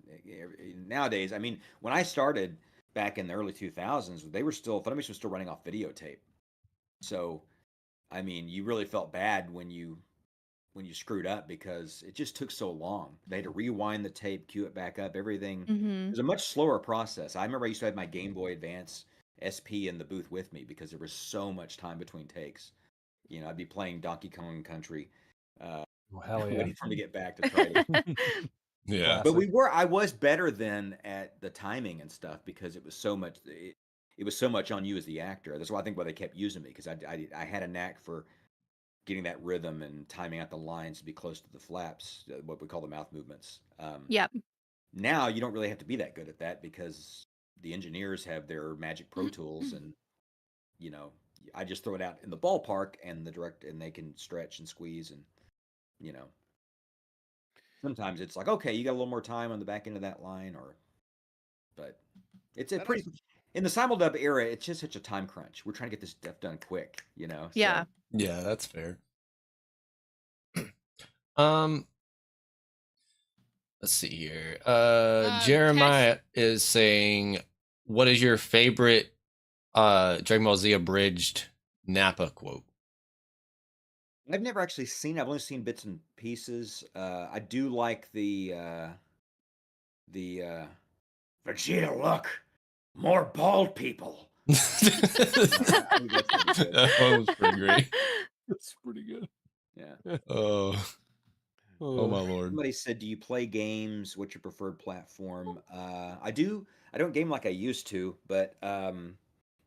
nowadays. I mean, when I started back in the early 2000s, they were still Funimation was still running off videotape. So, I mean, you really felt bad when you screwed up because it just took so long. They had to rewind the tape, cue it back up, everything. It was a much slower process. I remember I used to have my Game Boy Advance SP in the booth with me because there was so much time between takes. You know, I'd be playing Donkey Kong Country, waiting for him to get back to try to. Yeah, but I was better then at the timing and stuff because it was so much. It was so much on you as the actor. That's why I think why they kept using me because I had a knack for getting that rhythm and timing out the lines to be close to the flaps, what we call the mouth movements. Yep. Now you don't really have to be that good at that because the engineers have their magic Pro Tools, and you know, I just throw it out in the ballpark, and and they can stretch and squeeze, and you know, sometimes it's like, okay, you got a little more time on the back end of that line, but it's a pretty in the simuldub era. It's just such a time crunch. We're trying to get this stuff done quick, you know. Yeah. So. Yeah, that's fair. Let's see here. Jeremiah is saying, what is your favorite Dragon Ball Z abridged Nappa quote? I've never actually seen it. I've only seen bits and pieces. I do like the Vegeta, look, more bald people. That one was pretty great. That's pretty good. Yeah. Oh my lord. Somebody said, do you play games? What's your preferred platform? I do. I don't game like I used to, but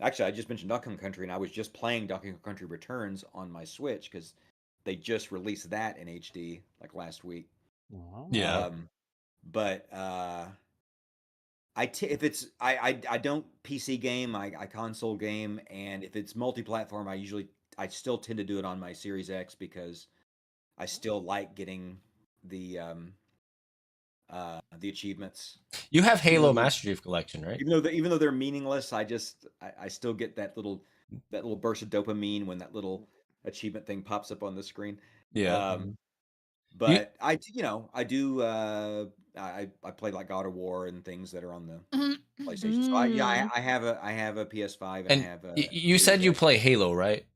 actually, I just mentioned Donkey Kong Country, and I was just playing Donkey Kong Country Returns on my Switch because they just released that in HD like last week. Wow. Yeah. But if it's I don't PC game, I console game, and if it's multi-platform, I still tend to do it on my Series X because I still like getting the achievements. You have Halo Master Chief Collection, right? Even though they're meaningless, I still get that little burst of dopamine when that little achievement thing pops up on the screen. Yeah. But I play like God of War and things that are on the PlayStation. So I have a PS5 and I have a. You said you play Halo, right?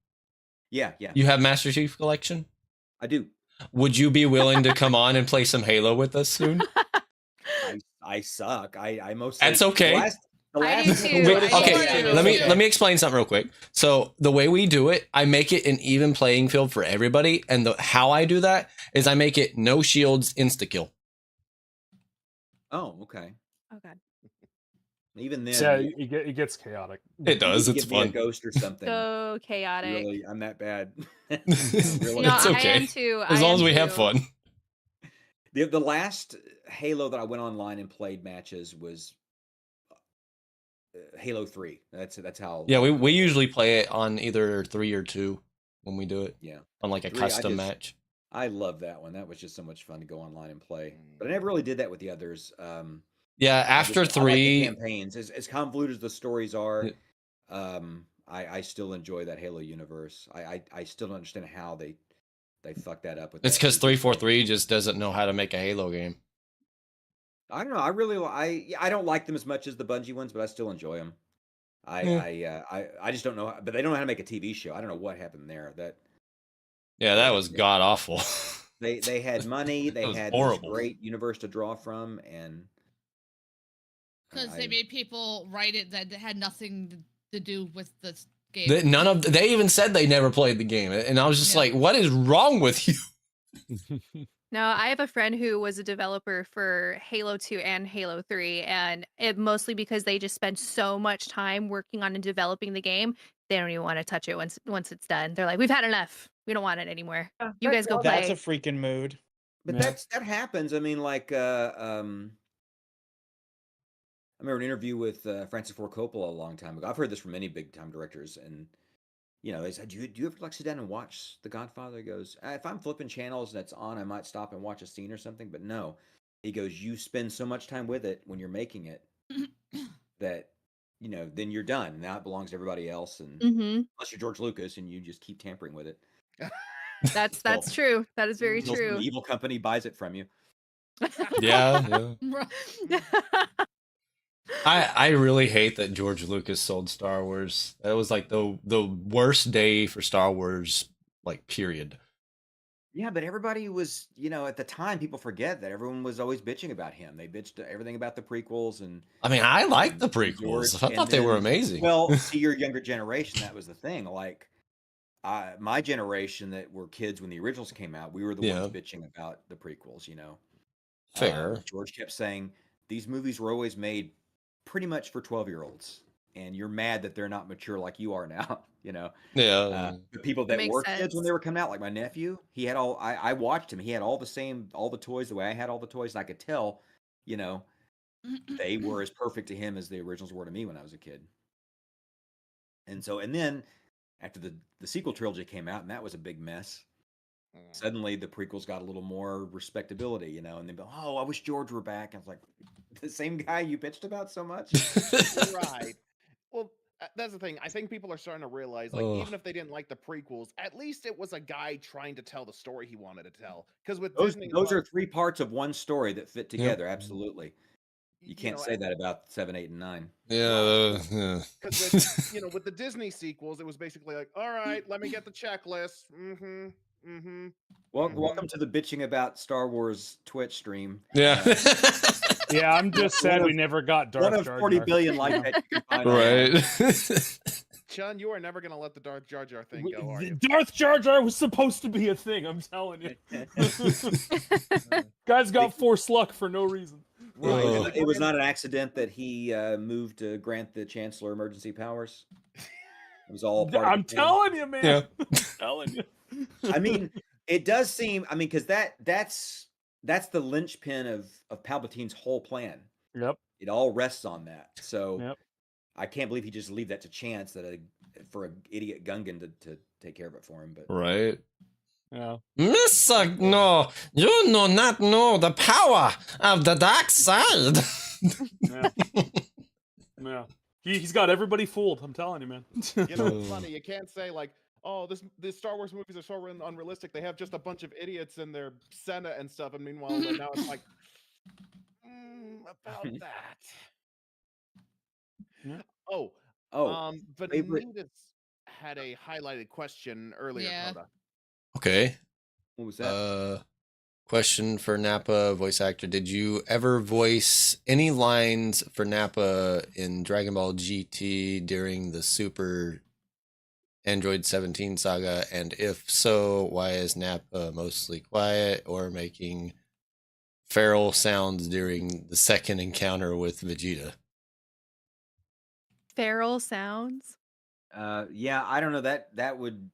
Yeah. You have Master Chief Collection? I do. Would you be willing to come on and play some Halo with us soon? I suck. I mostly. That's okay. I do too. Okay, let me explain something real quick. So the way we do it, I make it an even playing field for everybody, and how I do that is I make it no shields, insta kill. Oh, okay. Oh god. Even then, yeah, it gets chaotic. It does. It's fun. A ghost or something. So chaotic. Really, I'm that bad. No, It's okay. I am too. As long as we have fun. The last Halo that I went online and played matches was Halo 3. That's how. Yeah, we usually play it on either 3 or 2 when we do it. Yeah. On like a 3, custom match. I love that one. That was just so much fun to go online and play. But I never really did that with the others. Yeah, after 3 I like the campaigns, as convoluted as the stories are, I still enjoy that Halo universe. I still don't understand how they fucked that up with. It's because 343 just doesn't know how to make a Halo game. I don't know. I don't like them as much as the Bungie ones, but I still enjoy them. I just don't know. But they don't know how to make a TV show. I don't know what happened there. That was god awful. They had money. They had this great universe to draw from, and because they made people write it that had nothing to do with the game. They even said they never played the game, and I was just like, "What is wrong with you?" No, I have a friend who was a developer for Halo 2 and Halo 3, and it mostly because they just spend so much time working on and developing the game, they don't even want to touch it once it's done. They're like, "We've had enough. We don't want it anymore. You guys go That's a play." freaking mood. But Yeah. that happens. I mean, like, I remember an interview with Francis Ford Coppola a long time ago. I've heard this from many big time directors, and they said, "Do you ever like sit down and watch The Godfather?" He goes, "If I'm flipping channels and it's on, I might stop and watch a scene or something, but no." He goes, "You spend so much time with it when you're making it that then you're done. Now it belongs to everybody else, and Hmm. unless you're George Lucas and you just keep tampering with it, That's true. That is very until some true. evil company buys it from you." Yeah. Right. I really hate that George Lucas sold Star Wars. That was like the worst day for Star Wars, like, period. Yeah, but everybody was, at the time, people forget that everyone was always bitching about him. They bitched everything about the prequels and I mean, I liked the and George, prequels. I and thought they were then, amazing. well, see, your younger generation, that was the thing. Like, my generation that were kids when the originals came out, we were the Yeah. ones bitching about the prequels. Fair. George kept saying these movies were always made pretty much for 12-year-olds, and you're mad that they're not mature like you are now. Yeah. The people That that makes were kids when sense. they were coming out, like my nephew, he had all. I watched him. He had all the toys the way I had all the toys, and I could tell, they were as perfect to him as the originals were to me when I was a kid. And then after the sequel trilogy came out, and that was a big mess. Suddenly the prequels got a little more respectability, and they go, "Oh, I wish George were back." I was like, the same guy you bitched about so much. Right. Well, that's the thing. I think people are starting to realize, like, Oh. even if they didn't like the prequels, at least it was a guy trying to tell the story he wanted to tell. Because with Those Disney, those are 3 parts of one story that fit Yep. together. Absolutely, you can't say that about 7, 8, and 9. Yeah. Yeah. because with with the Disney sequels, it was basically like, all right, let me get the checklist. Welcome to the bitching about Star Wars Twitch stream. Yeah. Yeah, I'm just sad we never got One Darth of Jar 40 Jar. billion like that you can find online. Right. Chun, you are never gonna let the Darth Jar Jar thing go, are you? Darth Jar Jar was supposed to be a thing, I'm telling you. Guy's got force luck for no reason. Right. Oh. Like, It was not an accident that he moved to grant the Chancellor emergency powers. It was all part of I'm the plan. telling you, man. Yeah. I'm telling you. I mean, it does seem. I mean, because that's the linchpin of Palpatine's whole plan. Yep. It all rests on that. So Yep. I can't believe he just leave that to chance for an idiot Gungan to take care of it for him. But Right. Yeah. Mr. No, you do not know the power of the dark side. Yeah. Yeah. He's got everybody fooled. I'm telling you, man. it's funny. You can't say like, oh, this Star Wars movies are so unrealistic. They have just a bunch of idiots in their Senate and stuff. And meanwhile, now it's like, about that. Yeah. But favorite. Nudis had a highlighted question earlier, Yeah. Coda. Okay. What was that? Question for Nappa, voice actor. Did you ever voice any lines for Nappa in Dragon Ball GT during the Super Android 17 saga? And if so, why is Nappa mostly quiet or making feral sounds during the second encounter with Vegeta? Feral sounds. Yeah, I don't know that would.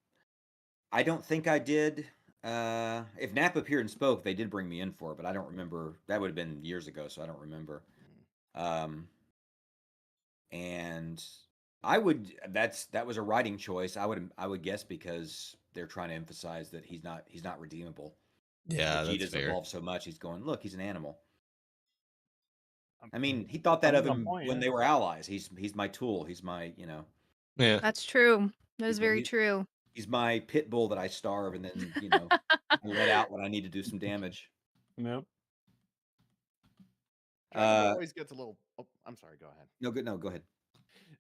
I don't think I did. If Nappa appeared and spoke, they did bring me in for it, but I don't remember. That would have been years ago, so I don't remember. And I would. That was a writing choice. I would guess because they're trying to emphasize that he's not redeemable. Yeah, that's Vegeta's fair. evolved so much. He's going, look, he's an animal. I mean, he thought that of him when they were allies. He's my tool. He's my Yeah. That's true. That is He's- very he- true. He's my pit bull that I starve and then let out when I need to do some damage. Yep. Dragon Ball always gets a little. Oh, I'm sorry. Go ahead. No, good. No, go ahead.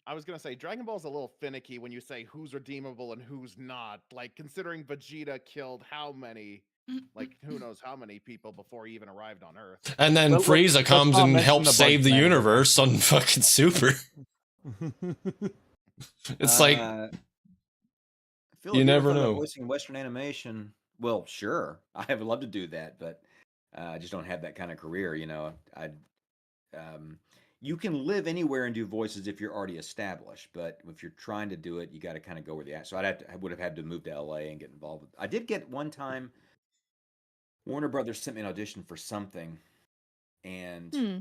I was gonna say Dragon Ball's a little finicky when you say who's redeemable and who's not. Like considering Vegeta killed how many, like who knows how many people before he even arrived on Earth. And then Let's Frieza comes not and mention helps the save the Bugs Man. universe on fucking Super. It's like I feel you like never talking about know. voicing Western animation. Well, sure, I would love to do that, but I just don't have that kind of career. You know, you can live anywhere and do voices if you're already established, but if you're trying to do it, you got to kind of go where the act. So I would have had to move to LA and get involved with. I did get one time. Warner Brothers sent me an audition for something, and Hmm.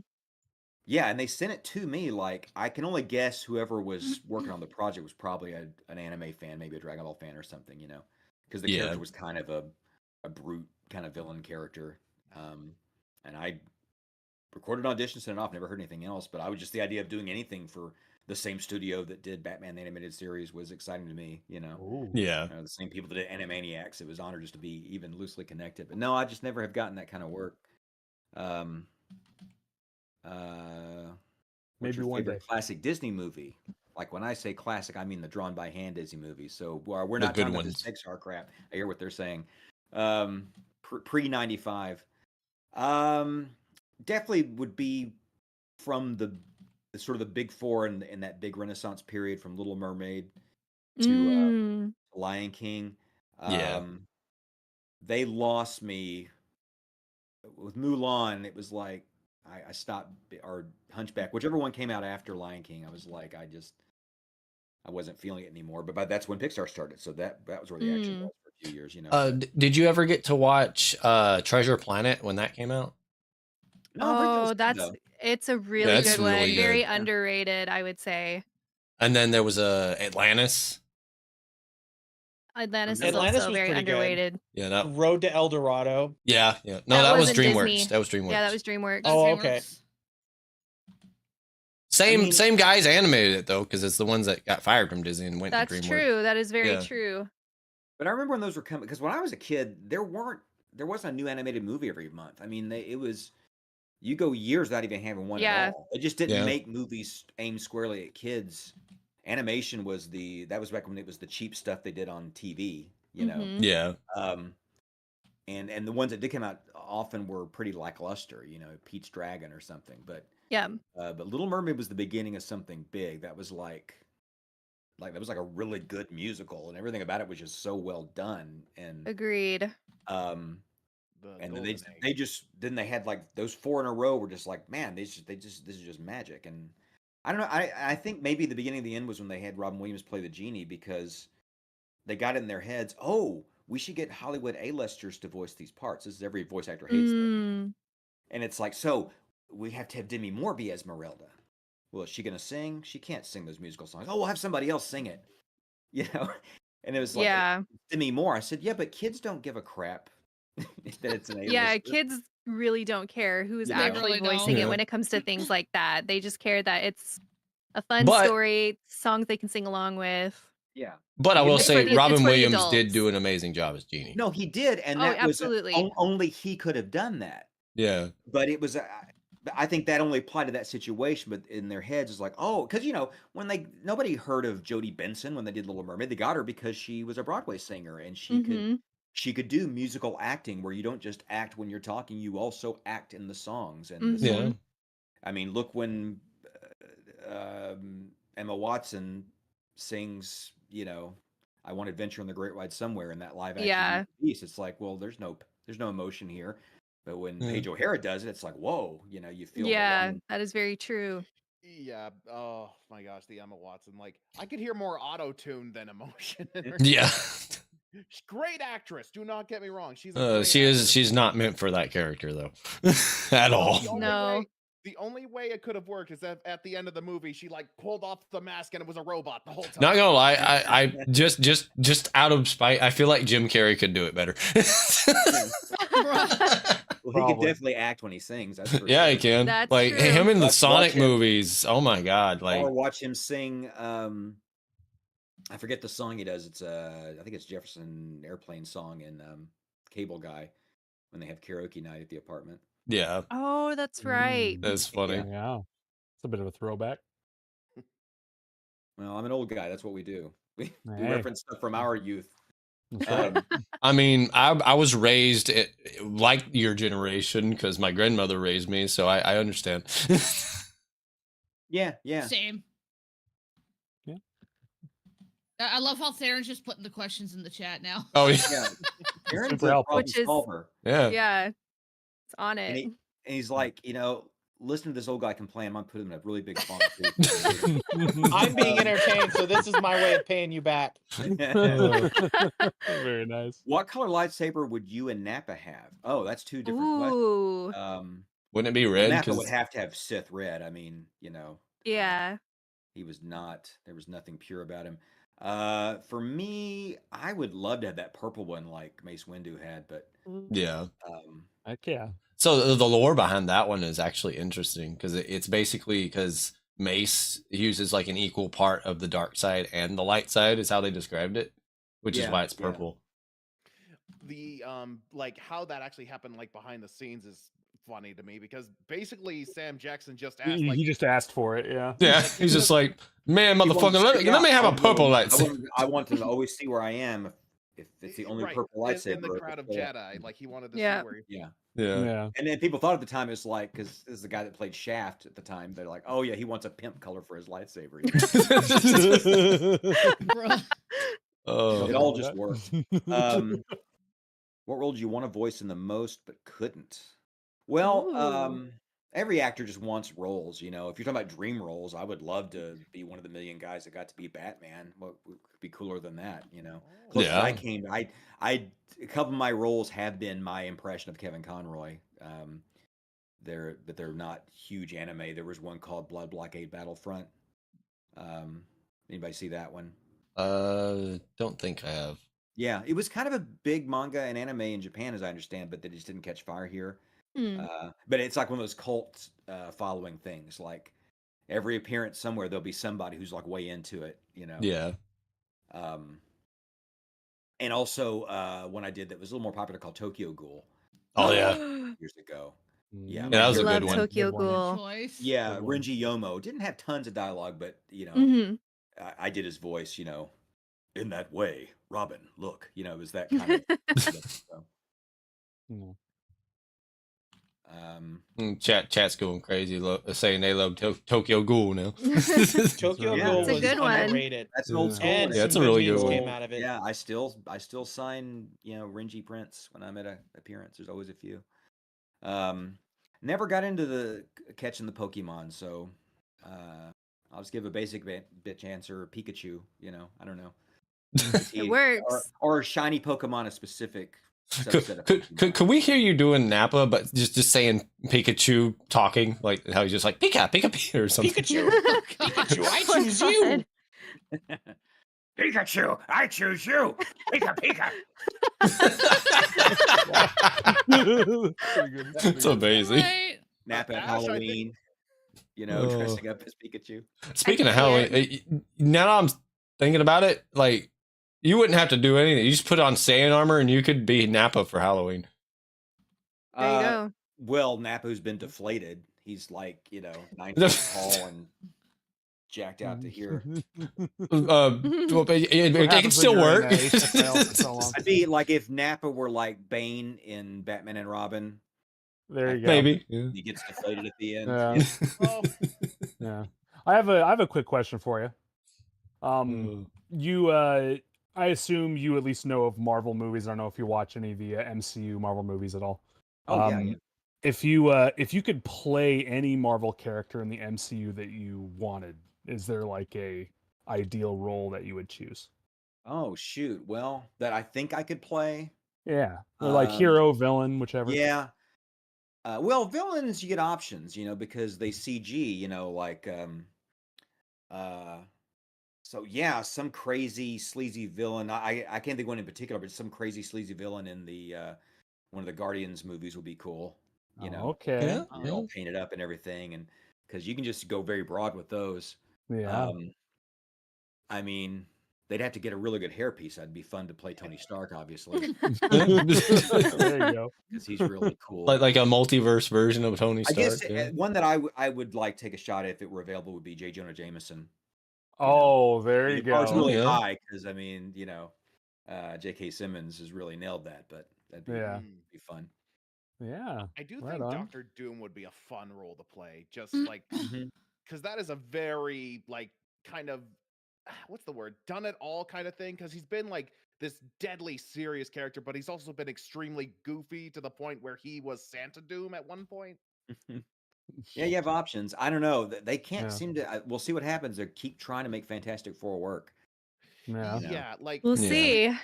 yeah, and they sent it to me. Like I can only guess whoever was working on the project was probably an anime fan, maybe a Dragon Ball fan or something, you know, because the Yeah. character was kind of a brute kind of villain character. And I recorded an audition, sent it off, never heard anything else. But I was just the idea of doing anything for the same studio that did Batman the animated series was exciting to me, you know. Ooh. Yeah. The same people that did Animaniacs. It was an honor just to be even loosely connected. But no, I just never have gotten that kind of work. What's Maybe your one favorite day. classic Disney movie? Like when I say classic, I mean the drawn by hand Disney movies. So we're The not good talking about this ones. Pixar crap. I hear what they're saying. Pre 95. Definitely would be from the sort of the big four in that big Renaissance period, from Little Mermaid to Mm. Lion King. Yeah. They lost me with Mulan. It was like I stopped, or Hunchback, whichever one came out after Lion King. I was like, I wasn't feeling it anymore. But that's when Pixar started, so that was where the action was for a few years, you know. Did you ever get to watch Treasure Planet when that came out? No, I've heard that was Oh, good, though. it's a really That's good really one. Very good. underrated, I would say. And then there was Atlantis. Atlantis is Atlantis also was very pretty good. underrated. Yeah, that. Road to El Dorado. Yeah, yeah. No, that was wasn't DreamWorks. Disney. That was DreamWorks. Yeah, that was DreamWorks. Oh, okay. Same guys animated it though, because it's the ones that got fired from Disney and went to That's DreamWorks. true. That is very Yeah. true. But I remember when those were coming, because when I was a kid, there wasn't a new animated movie every month. I mean, it was, you go years without even having one Yeah. at all. They just didn't Yeah. make movies aimed squarely at kids. Animation was that was back when it was the cheap stuff they did on TV, you know. Mhm. Yeah. And the ones that did come out often were pretty lackluster, you know, Pete's Dragon or something. But Yeah. but Little Mermaid was the beginning of something big. That was like that was like a really good musical, and everything about it was just so well done. And Agreed. and then golden they had like those 4 in a row were just like, man, this is just magic. And I don't know, I think maybe the beginning of the end was when they had Robin Williams play the genie, because they got it in their heads, oh, we should get Hollywood A-listers to voice these parts. This is, every voice actor hates them. And it's like, so we have to have Demi Moore be Esmeralda. Well, is she going to sing? She can't sing those musical songs. Oh, we'll have somebody else sing it. You know? And it was like, Yeah. Demi Moore. I said, yeah, but kids don't give a crap that it's an A-lister. Yeah, kids really don't care who's You know? actually They really voicing don't. it when it comes to things like that. They just care that it's a fun But- story, songs they can sing along with. Yeah. But I will It's for say the- it's Robin for the Williams adults. did do an amazing job as Genie. No, he did. And Oh, that was absolutely. only he could have done that. Yeah. But it was, I think that only applied to that situation. But in their heads, it's like, oh, because you know, when nobody heard of Jodie Benson when they did Little Mermaid. They got her because she was a Broadway singer, and she could do musical acting where you don't just act when you're talking, you also act in the songs and the Yeah. song. I mean, look when Emma Watson sings, you know, I Want Adventure on the Great Wide Somewhere in that live action Yeah. piece. It's like, well, there's no emotion here. But when Yeah. Paige O'Hara does it, it's like, whoa, you know, you feel Yeah, that is very true. Yeah. Oh my gosh, the Emma Watson. Like, I could hear more auto tune than emotion in her. Yeah. She's great actress. Do not get me wrong. She's a great She is. actress. She's not meant for that character though, at all. The only way it could have worked is that at the end of the movie, she like pulled off the mask and it was a robot the whole time. Not gonna lie, I just out of spite, I feel like Jim Carrey could do it better. Well, he could Probably. definitely act when he sings. That's for Yeah, sure. he can. That's like true. him in the Watch Sonic him. movies. Oh my god! Like, Or watch him sing. I forget the song he does. It's I think it's Jefferson Airplane song in Cable Guy when they have karaoke night at the apartment. yeah, Oh, that's right. that's funny. Yeah. It's a bit of a throwback. Well, I'm an old guy. That's what we do. We Hey. reference stuff from our youth. That's right. I mean, I was raised like your generation because my grandmother raised me, so I understand. Yeah. Same. Yeah. I love how Theron's just putting the questions in the chat now. Oh Yeah. yeah, Aaron's Super a helpful. problem Which is- solver. yeah. Yeah, it's on And, it. and he's like, listen to this old guy complain. I'm gonna put him in a really big font. I'm being entertained, so this is my way of paying you back. Very nice. What color lightsaber would you and Nappa have? Oh, that's two different questions. Ooh, Wouldn't it be red? Nappa would Because have to have Sith red. I mean, yeah. he was not. There was nothing pure about him. For me, I would love to have that purple one like Mace Windu had, but yeah. Heck yeah. So the lore behind that one is actually interesting because it's basically because Mace uses like an equal part of the dark side and the light side is how they described it, which is Yeah, why it's yeah. purple. The like how that actually happened like behind the scenes is funny to me because basically Sam Jackson just asked like He just asked for it. Yeah. Yeah, he's just like, man, He wanted motherfucker, to let stick me out. have I a purple want- lightsaber. I want to always see where I am if it's the only right, purple lightsaber. in the crowd of Jedi, like he wanted to Yeah. see where he, Yeah. Yeah. Yeah. And then people thought at the time it's like, because this is the guy that played Shaft at the time, they're like, oh yeah, he wants a pimp color for his lightsaber. Bruh. Oh, It all Love just that. worked. What role do you want to voice in the most but couldn't? Well, Ooh. every actor just wants roles. If you're talking about dream roles, I would love to be one of the million guys that got to be Batman. What could be cooler than that? Closest I Yeah. came. A couple of my roles have been my impression of Kevin Conroy. They're not huge anime. There was one called Blood Blockade Battlefront. Anybody see that one? don't think I have. Yeah, it was kind of a big manga and anime in Japan, as I understand, but they just didn't catch fire here. Hmm. But it's like one of those cult following things. Like every appearance somewhere, there'll be somebody who's like way into it. Yeah. And also one I did that was a little more popular called Tokyo Ghoul Oh yeah. years ago. Yeah, that was a Love good one. Tokyo Good one. Ghoul. Choice. Yeah, Good one. Renji Yomo didn't have tons of dialogue, but Hmm. I did his voice. In that way, Robin, look. It was that kind of. So, Mm. Chat's going crazy, saying they love Tokyo Tokyo Ghoul now. Yeah. Ghoul It's a was good one. underrated. That's an old school. And one. Yeah, it's some a really memes good one. came out of it. Yeah, I still sign Renji Prince when I'm at an appearance. There's always a few. Never got into the catching the Pokemon, so I'll just give a basic bitch answer. Pikachu. I don't know. It works. Or a shiny Pokemon, a specific subset of Pokemon. Could we hear you doing Nappa, but just saying Pikachu talking, like how he's just like Pika or something? Pikachu, Pikachu, I choose you. Pikachu, I choose you. Pika Pika. Pretty good. It's amazing. Right. Nappa at Ash, I think- Halloween. Oh. Dressing up as Pikachu. Speaking of can't. Halloween, now I'm thinking about it, like you wouldn't have to do anything. You just put on Saiyan armor and you could be Nappa for Halloween. There you go. Well, Nappa's been deflated. He's like, 9 foot tall and jacked out to here. Well, it can still work. I'd be like if Nappa were like Bane in Batman and Robin. There you go. Maybe. Yeah. He gets deflated at the end. Yeah. oh, Yeah. I have a quick question for you. You I assume you at least know of Marvel movies. I don't know if you watch any of the MCU Marvel movies at all. Oh, yeah. If you could play any Marvel character in the MCU that you wanted, is there like a ideal role that you would choose? Oh shoot. Well, that I think I could play. Yeah. Or like hero, villain, whichever. Yeah. Well, villains you get options, because they CG, so yeah, some crazy sleazy villain. I can't think of one in particular, but some crazy sleazy villain in the one of the Guardians movies would be cool. Okay. Yeah. All painted up and everything, and because you can just go very broad with those. Yeah. I mean, they'd have to get a really good hairpiece. That'd be fun to play Tony Stark, obviously, There you go. because he's really cool. like a multiverse version of Tony I Stark. guess yeah. one that I would like take a shot at if it were available would be J. Jonah Jameson. Oh, there you The bar's go. really Yeah. high because J.K. Simmons has really nailed that, but that'd be, Yeah. be fun. Yeah. I do Right think on. Doctor Doom would be a fun role to play, just Mm. like because that is a very like kind of what's the word, done it all kind of thing, because he's been like this deadly serious character, but he's also been extremely goofy to the point where he was Santa Doom at one point. Yeah, you have options. I don't know. They can't Yeah. seem to. We'll see what happens. They keep trying to make Fantastic Four work. Yeah. You know? Yeah, like We'll Yeah. see. Yeah.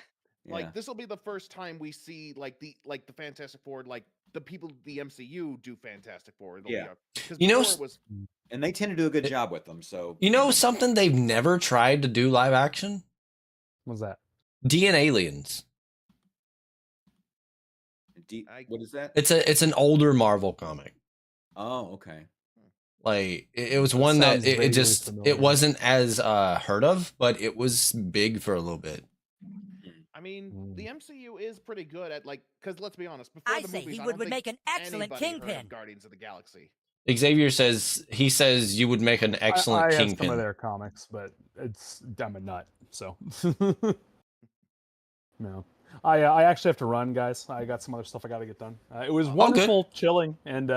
like this will be the first time we see like the Fantastic Four, like the people the MCU do Fantastic Four. Yeah. Because You know, before it was And they tend to do a good job with them. So You know something they've never tried to do live action? What's that? D and Aliens. What is that? It's an older Marvel comic. Oh, okay. Like it was That one that sounds vaguely it familiar. wasn't as heard of, but it was big for a little bit. I mean, Mm. the MCU is pretty good at like, because let's be honest, before I the say movies, he I would don't think make an excellent anybody heard of Kingpin. Guardians of the Galaxy. Xavier says you would make an excellent I have some Kingpin. of their comics, but I'm a nut, so no. I actually have to run, guys. I got some other stuff I got to get done. It was good. wonderful chilling and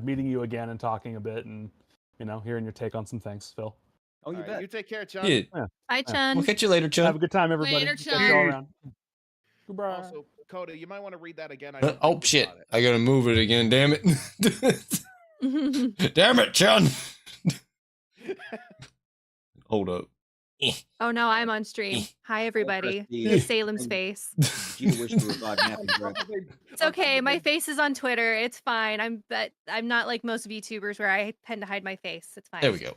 meeting you again and talking a bit and hearing your take on some things, Phil. Oh, you All right, bet. you take care, Chun. Yeah. Bye, Chun. We'll catch you later, Chun. Have a good time, everybody. Later, Catch you all Chun. around. Goodbye. Also, Coda, you might want to read that again. I Oh don't think we shit! got it. I gotta move it again. Damn it! Damn it, Chun! Hold up. Oh no, I'm on stream. Hi everybody. Prestige. Miss Salem's face. You wish to revive Nappa and Greg. It's okay. My face is on Twitter. It's fine. I'm not like most VTubers where I tend to hide my face. It's fine. There we go.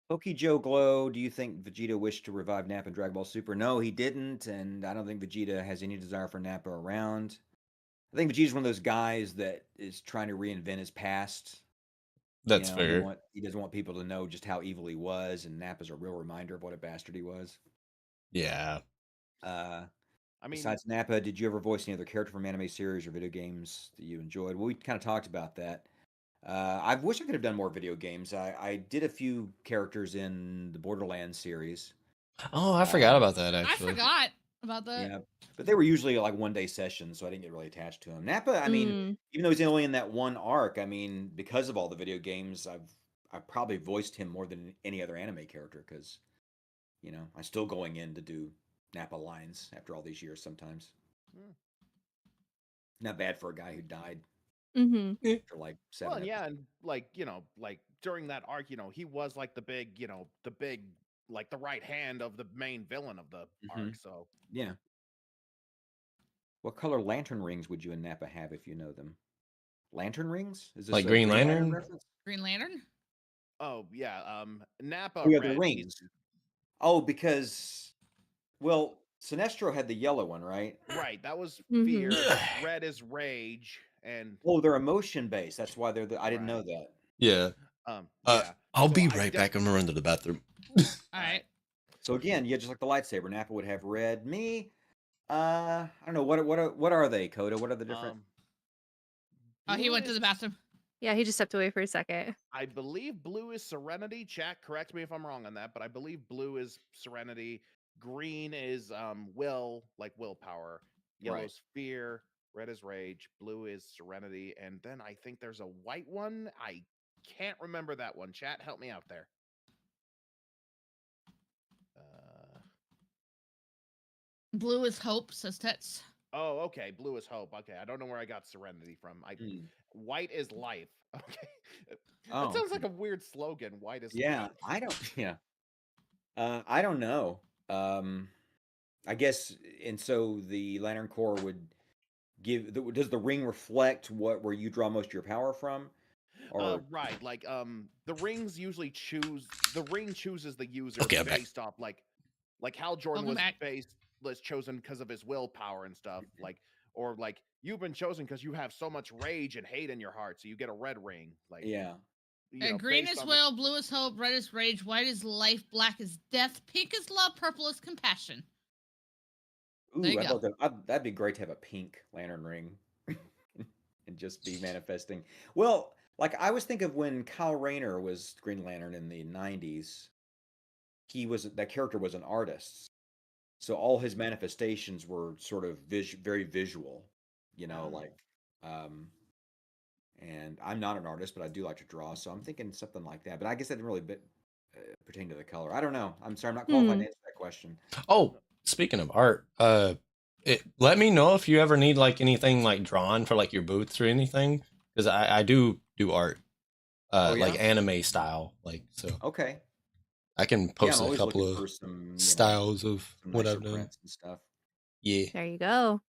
Pokey Joe Glow, do you think Vegeta wished to revive Nappa in Dragon Ball Super? No, he didn't, and I don't think Vegeta has any desire for Nappa around. I think Vegeta's one of those guys that is trying to reinvent his past. That's He fair. He doesn't want people to know just how evil he was, and Nappa's a real reminder of what a bastard he was. Yeah. I mean, Besides Nappa, did you ever voice any other character from anime series or video games that you enjoyed? Well, we kind of talked about that. I wish I could have done more video games. I did a few characters in the Borderlands series. Oh, I forgot about that I actually. forgot about that. Yeah, but they were usually like one-day sessions, so I didn't get really attached to him. Nappa, I mean, even though he's only in that one arc, I mean, because of all the video games, I've probably voiced him more than any other anime character because, I'm still going in to do Nappa lines after all these years sometimes. Not bad for a guy who died Mm-hmm. for like 7 well, yeah, episodes. and like during that arc, he was like the big, like the right hand of the main villain of the arc. So Yeah. What color lantern rings would you and Nappa have if you know them? Lantern rings? Is this Like a Green Lantern? reference? Green Lantern? oh yeah, Nappa Oh, yeah, the red, rings. Oh, because, well, Sinestro had the yellow one, right? right. That was Mhm. fear. Red is rage, and Oh, they're emotion based. That's why I didn't know Right. that. Yeah. yeah. I'll So be I right back. I'm gonna run to the bathroom. All right. So again, yeah, just like the lightsaber, Nappa would have red. Me, I don't know what are they, Coda? What are the different? Oh, he blue went to is- the bathroom. Yeah, he just stepped away for a second. I believe blue is serenity. Chat, correct me if I'm wrong on that, but I believe blue is serenity. Green is will, like willpower. Yellow's fear. Red is rage. Blue is serenity. And then I think there's a white one. I can't remember that one. Chat, help me out there. Blue is hope, says Tets. Oh, okay. Blue is hope. Okay, I don't know where I got serenity from. White is life. Okay, Oh, that sounds okay. like a weird slogan. White is Yeah, life. I don't. Yeah, I don't know. I guess, and so the Lantern Corps would give. Does the ring reflect where you draw most of your power from? Or Right, like the rings usually chooses the user Okay, I'm back. based off like Hal Jordan Welcome back. was chosen because of his willpower and stuff, or like you've been chosen because you have so much rage and hate in your heart, so you get a red ring. Like yeah, you know, Green based is on will, blue is hope, red is rage, white is life, black is death, pink is love, purple is compassion. ooh, There you go. that'd be great to have a pink lantern ring, and just be manifesting. Well, like I was thinking of when Kyle Rayner was Green Lantern in the '90s. That character was an artist, so all his manifestations were sort of very visual, like and I'm not an artist, but I do like to draw, so I'm thinking something like that. But I guess that didn't really pertaining to the color. I don't know. I'm sorry, I'm not qualified to answer that question. Oh, speaking of art, let me know if you ever need like anything like drawn for like your booths or anything, because I do art, Oh, like yeah? anime style, like so Okay. I can Yeah, I'm post a always couple looking of for some, styles of some what nicer I've done. prints and stuff. Yeah, There you go.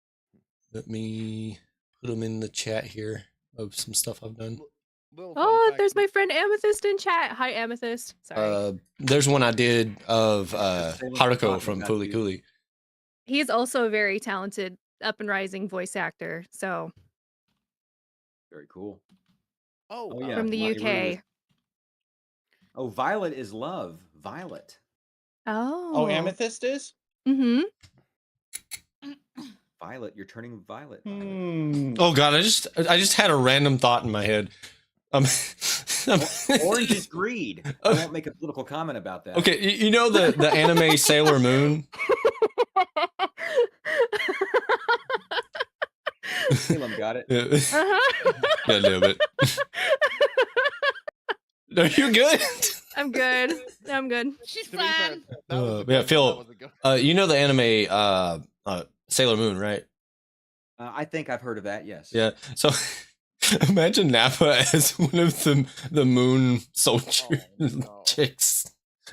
let me put them in the chat here of some stuff I've done. Little fun Oh, fact there's with- my friend Amethyst in chat. Hi, Amethyst. Sorry. There's one I did of Salem from Haruko talking from about Fooly you. Cooly. He's also a very talented up and rising voice actor. So Very cool. Oh, Oh, yeah. from the Lonnie Root is- UK. Oh, Violet is love. Violet. Oh. Oh, Amethyst is? Mm-hmm. Violet, you're turning violet. Oh god, I just had a random thought in my head. Orange is greed. I won't make a political comment about that. Okay, you know the anime Sailor Moon? Salem got it. Uh-huh. God damn it. Are you good? I'm good. I'm good. She's To be fair, fine. that was a Yeah, good one, Phil, that was a good- you know the anime Sailor Moon, right? I think I've heard of that, yes. Yeah. So imagine Nappa as one of the moon soldier Oh, no. chicks.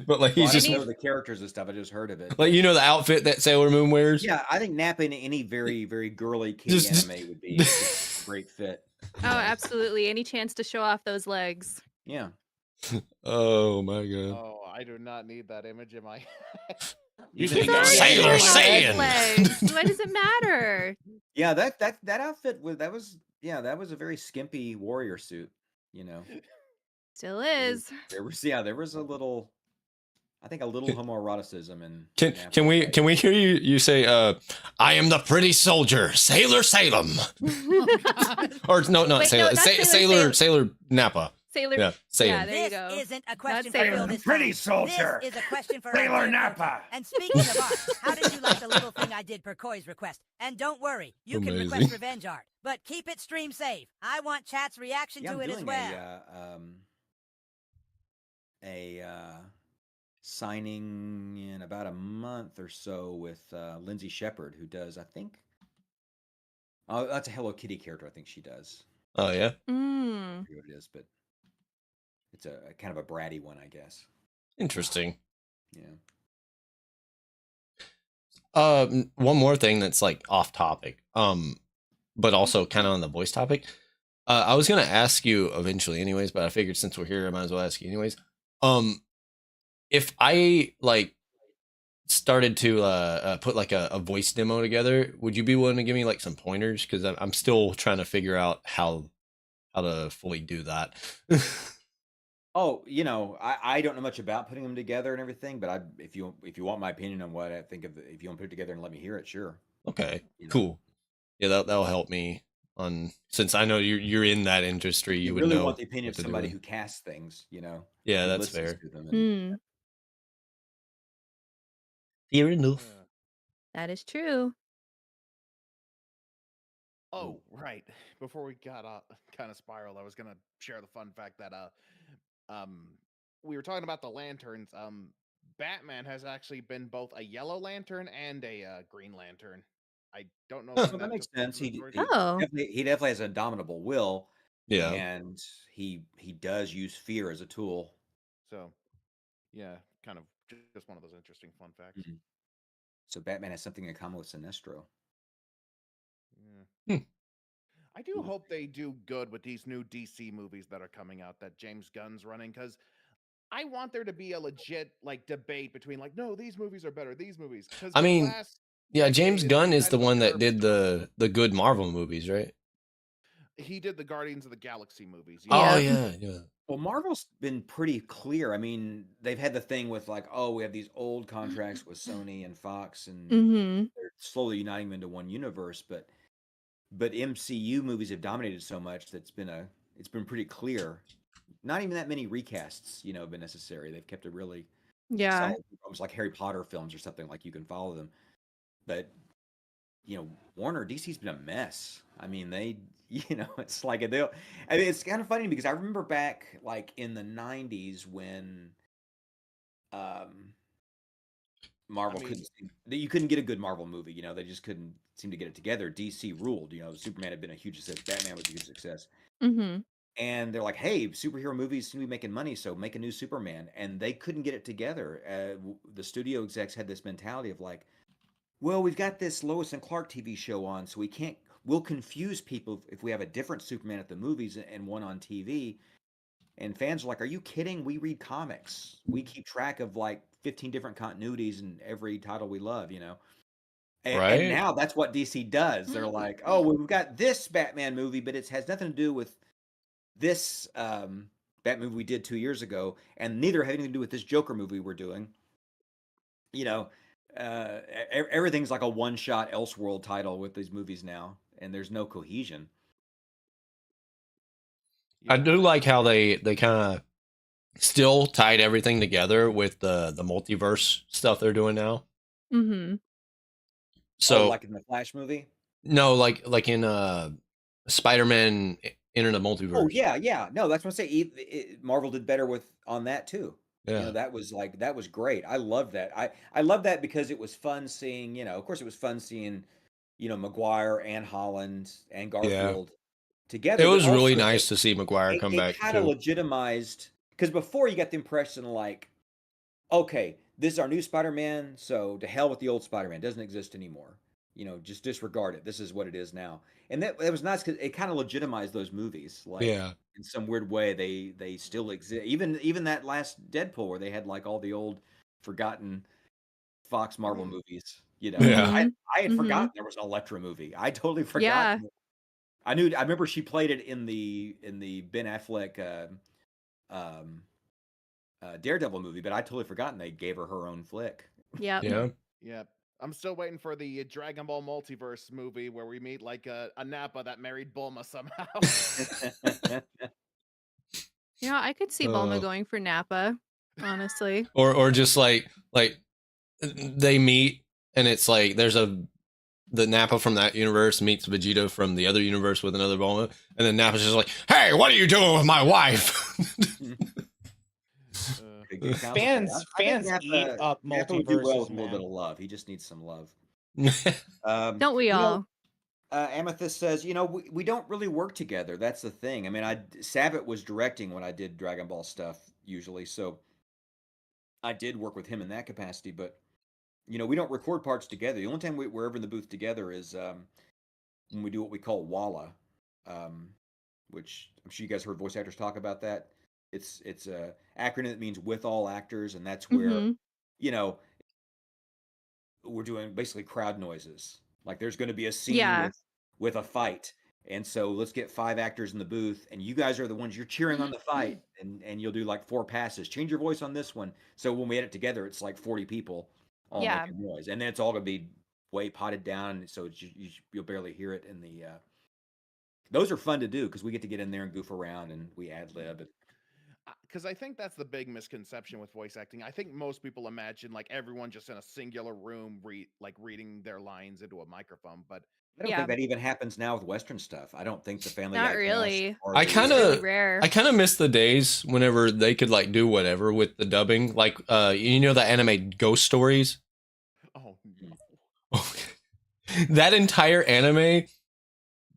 But like Well, he's I just didn't know the characters and stuff. I just heard of it. like, you know, the outfit that Sailor Moon wears? Yeah, I think Nappa in any very, very girly kitty Just- anime would be a great fit. Oh, absolutely. Any chance to show off those legs. Yeah. Oh my god. Oh, I do not need that image in my You He's think already Sailor showing off his Saiyan. legs. Why does it matter? Yeah, that outfit was that was a very skimpy warrior suit, you know. Still is. There was a little, I think a little homoeroticism in Can Nappa. we hear you say I am the pretty soldier, Sailor Salem. Oh, God. Or no, not Wait, Sailor. no, not Sailor Sailor Salem. Sailor Nappa. Sailor. Yeah, Salem. Yeah, there you This go. isn't a question for Sailor. Phil this Pretty time. soldier. This is a question for Sailor our dear Nappa. Coach. And speaking of art, how did you like the little thing I did per Koi's request? And don't worry, you can Amazing. request revenge art, but keep it stream safe. I want chat's reaction Yeah, to I'm it as doing well. a signing in about a month or so with Lindsay Shepard, who does, I think. Oh, that's a Hello Kitty character. I think she does. Oh yeah. I Mm. forget what it is, but it's a kind of a bratty one, I guess. Interesting. Yeah. One more thing that's like off topic. But also kind of on the voice topic. I was gonna ask you eventually, anyways, but I figured since we're here, I might as well ask you anyways. If I like started to put like a voice demo together, would you be willing to give me like some pointers? Because I'm still trying to figure out how to fully do that. Oh, I don't know much about putting them together and everything, but if you want my opinion on what I think of, if you want to put it together and let me hear it, sure. Okay, You know. cool. Yeah, that'll help me on, since I know you're in that industry. You would really know want the opinion what of to do somebody with. who casts things, Yeah, who that's listens fair. to them and- Mm. Fair enough. Yeah. That is true. Oh, right. Before we got kind of spiraled, I was gonna share the fun fact that we were talking about the lanterns. Batman has actually been both a Yellow Lantern and a Green Lantern. I don't know. Huh. when Well, that makes took place sense. in the He, story. he, Oh. he definitely has an indomitable will, Yeah. and he does use fear as a tool. So, yeah, kind of just one of those interesting fun facts. Mhm. So Batman has something in common with Sinestro. Yeah. Hmm. I do hope they do good with these new DC movies that are coming out that James Gunn's running, because I want there to be a legit like debate between like, no, these movies are better, these movies. 'Cause I the mean, last yeah, decade James is Gunn is kind the of a one that garbage did the good Marvel movies, right? he did the Guardians of the Galaxy movies. Oh Yeah. yeah. Well, Marvel's been pretty clear. I mean, they've had the thing with like, oh, we have these old contracts with Sony and Fox, and Mm-hmm. they're slowly uniting them into one universe. But MCU movies have dominated so much that it's been pretty clear. Not even that many recasts, have been necessary. They've kept it really Yeah. solid, almost like Harry Potter films or something. Like you can follow them, but Warner DC's been a mess. I mean, it's like a deal. I mean, it's kind of funny because I remember back like in the '90s when Marvel mean- you couldn't get a good Marvel movie. You know, they just couldn't seem to get it together. DC ruled. You know, Superman had been a huge success. Batman was a huge success. Mm-hmm. And they're like, hey, superhero movies seem to be making money, so make a new Superman. And they couldn't get it together. The studio execs had this mentality of like, well, we've got this Lois and Clark TV show on, so we'll confuse people if we have a different Superman at the movies and one on TV. And fans are like, are you kidding? We read comics. We keep track of like 15 different continuities in every title we love, you know? And Right. now that's what DC does. They're like, oh, well, we've got this Batman movie, but it has nothing to do with this Batman movie we did 2 years ago, and neither have anything to do with this Joker movie we're doing. You know, everything's like a one-shot Elseworld title with these movies now, and there's no cohesion. I do like how they kind of still tied everything together with the multiverse stuff they're doing now. Mm-hmm. So like in the Flash movie. no, like in Spider-Man Enter the Multiverse. Oh yeah. No, that's what I'm saying. Marvel did better on that too. Yeah. You know, that was great. I love that. I love that because it was fun seeing, you know, of course it was fun seeing, you know, Maguire and Holland and Garfield together. It but was really also nice to see Maguire come back. It kind of legitimized, because before you got the impression like, okay, this is our new Spider-Man, so to hell with the old Spider-Man. It doesn't exist anymore. You know, just disregard it. This is what it is now. And that was nice because it kind of legitimized those movies. Like, Yeah. in some weird way, they still exist. Even that last Deadpool where they had like all the old forgotten Fox Marvel movies. You know, Yeah. I had Mhm. forgotten there was an Elektra movie. I totally forgot. Yeah. I remember she played it in the Ben Affleck Daredevil movie, but I totally forgotten they gave her own flick. Yep. Yeah. Yeah. I'm still waiting for the Dragon Ball Multiverse movie where we meet like a Nappa that married Bulma somehow. Yeah, I could see Bulma Oh. going for Nappa, honestly. Or just like they meet and it's like there's the Nappa from that universe meets Vegeta from the other universe with another Bulma, and then Nappa's just like, "Hey, what are you doing with my wife?" Fans eat up Nappa would do well with multiverses, a little bit man. of love. He just needs some love. Don't we you know, all? Amethyst says, you know, we don't really work together. That's the thing. I mean, Sabat was directing when I did Dragon Ball stuff usually, so I did work with him in that capacity. But you know, we don't record parts together. The only time we're ever in the booth together is when we do what we call Walla, which I'm sure you guys heard voice actors talk about that. It's a acronym that means with all actors, and that's where Mhm. you know we're doing basically crowd noises. Like there's going to be a scene Yeah. with a fight, and so let's get 5 actors in the booth, and you guys are the ones you're cheering on the fight, and you'll do like 4 passes. Change your voice on this one. So when we edit together, it's like 40 people all Yeah. making noise, and then it's all going to be way potted down, so you'll barely hear it in the. Those are fun to do because we get to get in there and goof around, and we ad lib. Because I think that's the big misconception with voice acting. I think most people imagine like everyone just in a singular room reading their lines into a microphone, but I don't Yeah. think that even happens now with Western stuff. I don't think the Family Not Guy really. cast or I the, kind Really of rare. I kind of miss the days whenever they could like do whatever with the dubbing, like you know the anime Ghost Stories. oh no. That entire anime,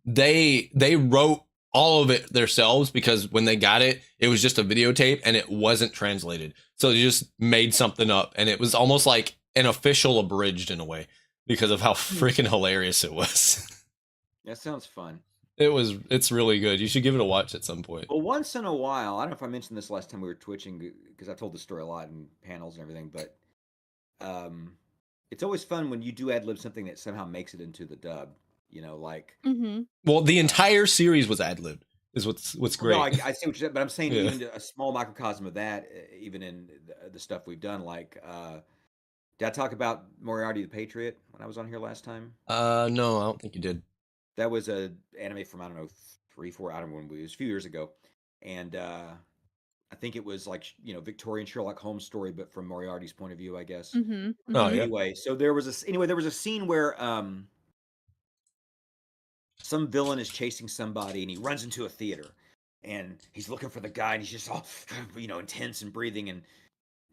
they wrote all of it themselves because when they got it, it was just a videotape and it wasn't translated. So they just made something up, and it was almost like an official abridged in a way because of how freaking hilarious it was. That sounds fun. It's really good. You should give it a watch at some point. Well, once in a while, I don't know if I mentioned this last time we were twitching because I told the story a lot in panels and everything, but it's always fun when you do ad lib something that somehow makes it into the dub. You know, like Mhm. Well, the entire series was ad libbed. Is what's great. no, I see what you're saying, but I'm saying Yeah. even a small microcosm of that, even in the stuff we've done. Like, did I talk about Moriarty the Patriot when I was on here last time? No, I don't think you did. That was a anime from I don't know 3, 4, I don't know when it was a few years ago, and I think it was like Victorian Sherlock Holmes story, but from Moriarty's point of view, I guess. Mhm. Oh, Mhm. yeah. Anyway, so there was a scene where some villain is chasing somebody and he runs into a theater and he's looking for the guy and he's just all intense and breathing, and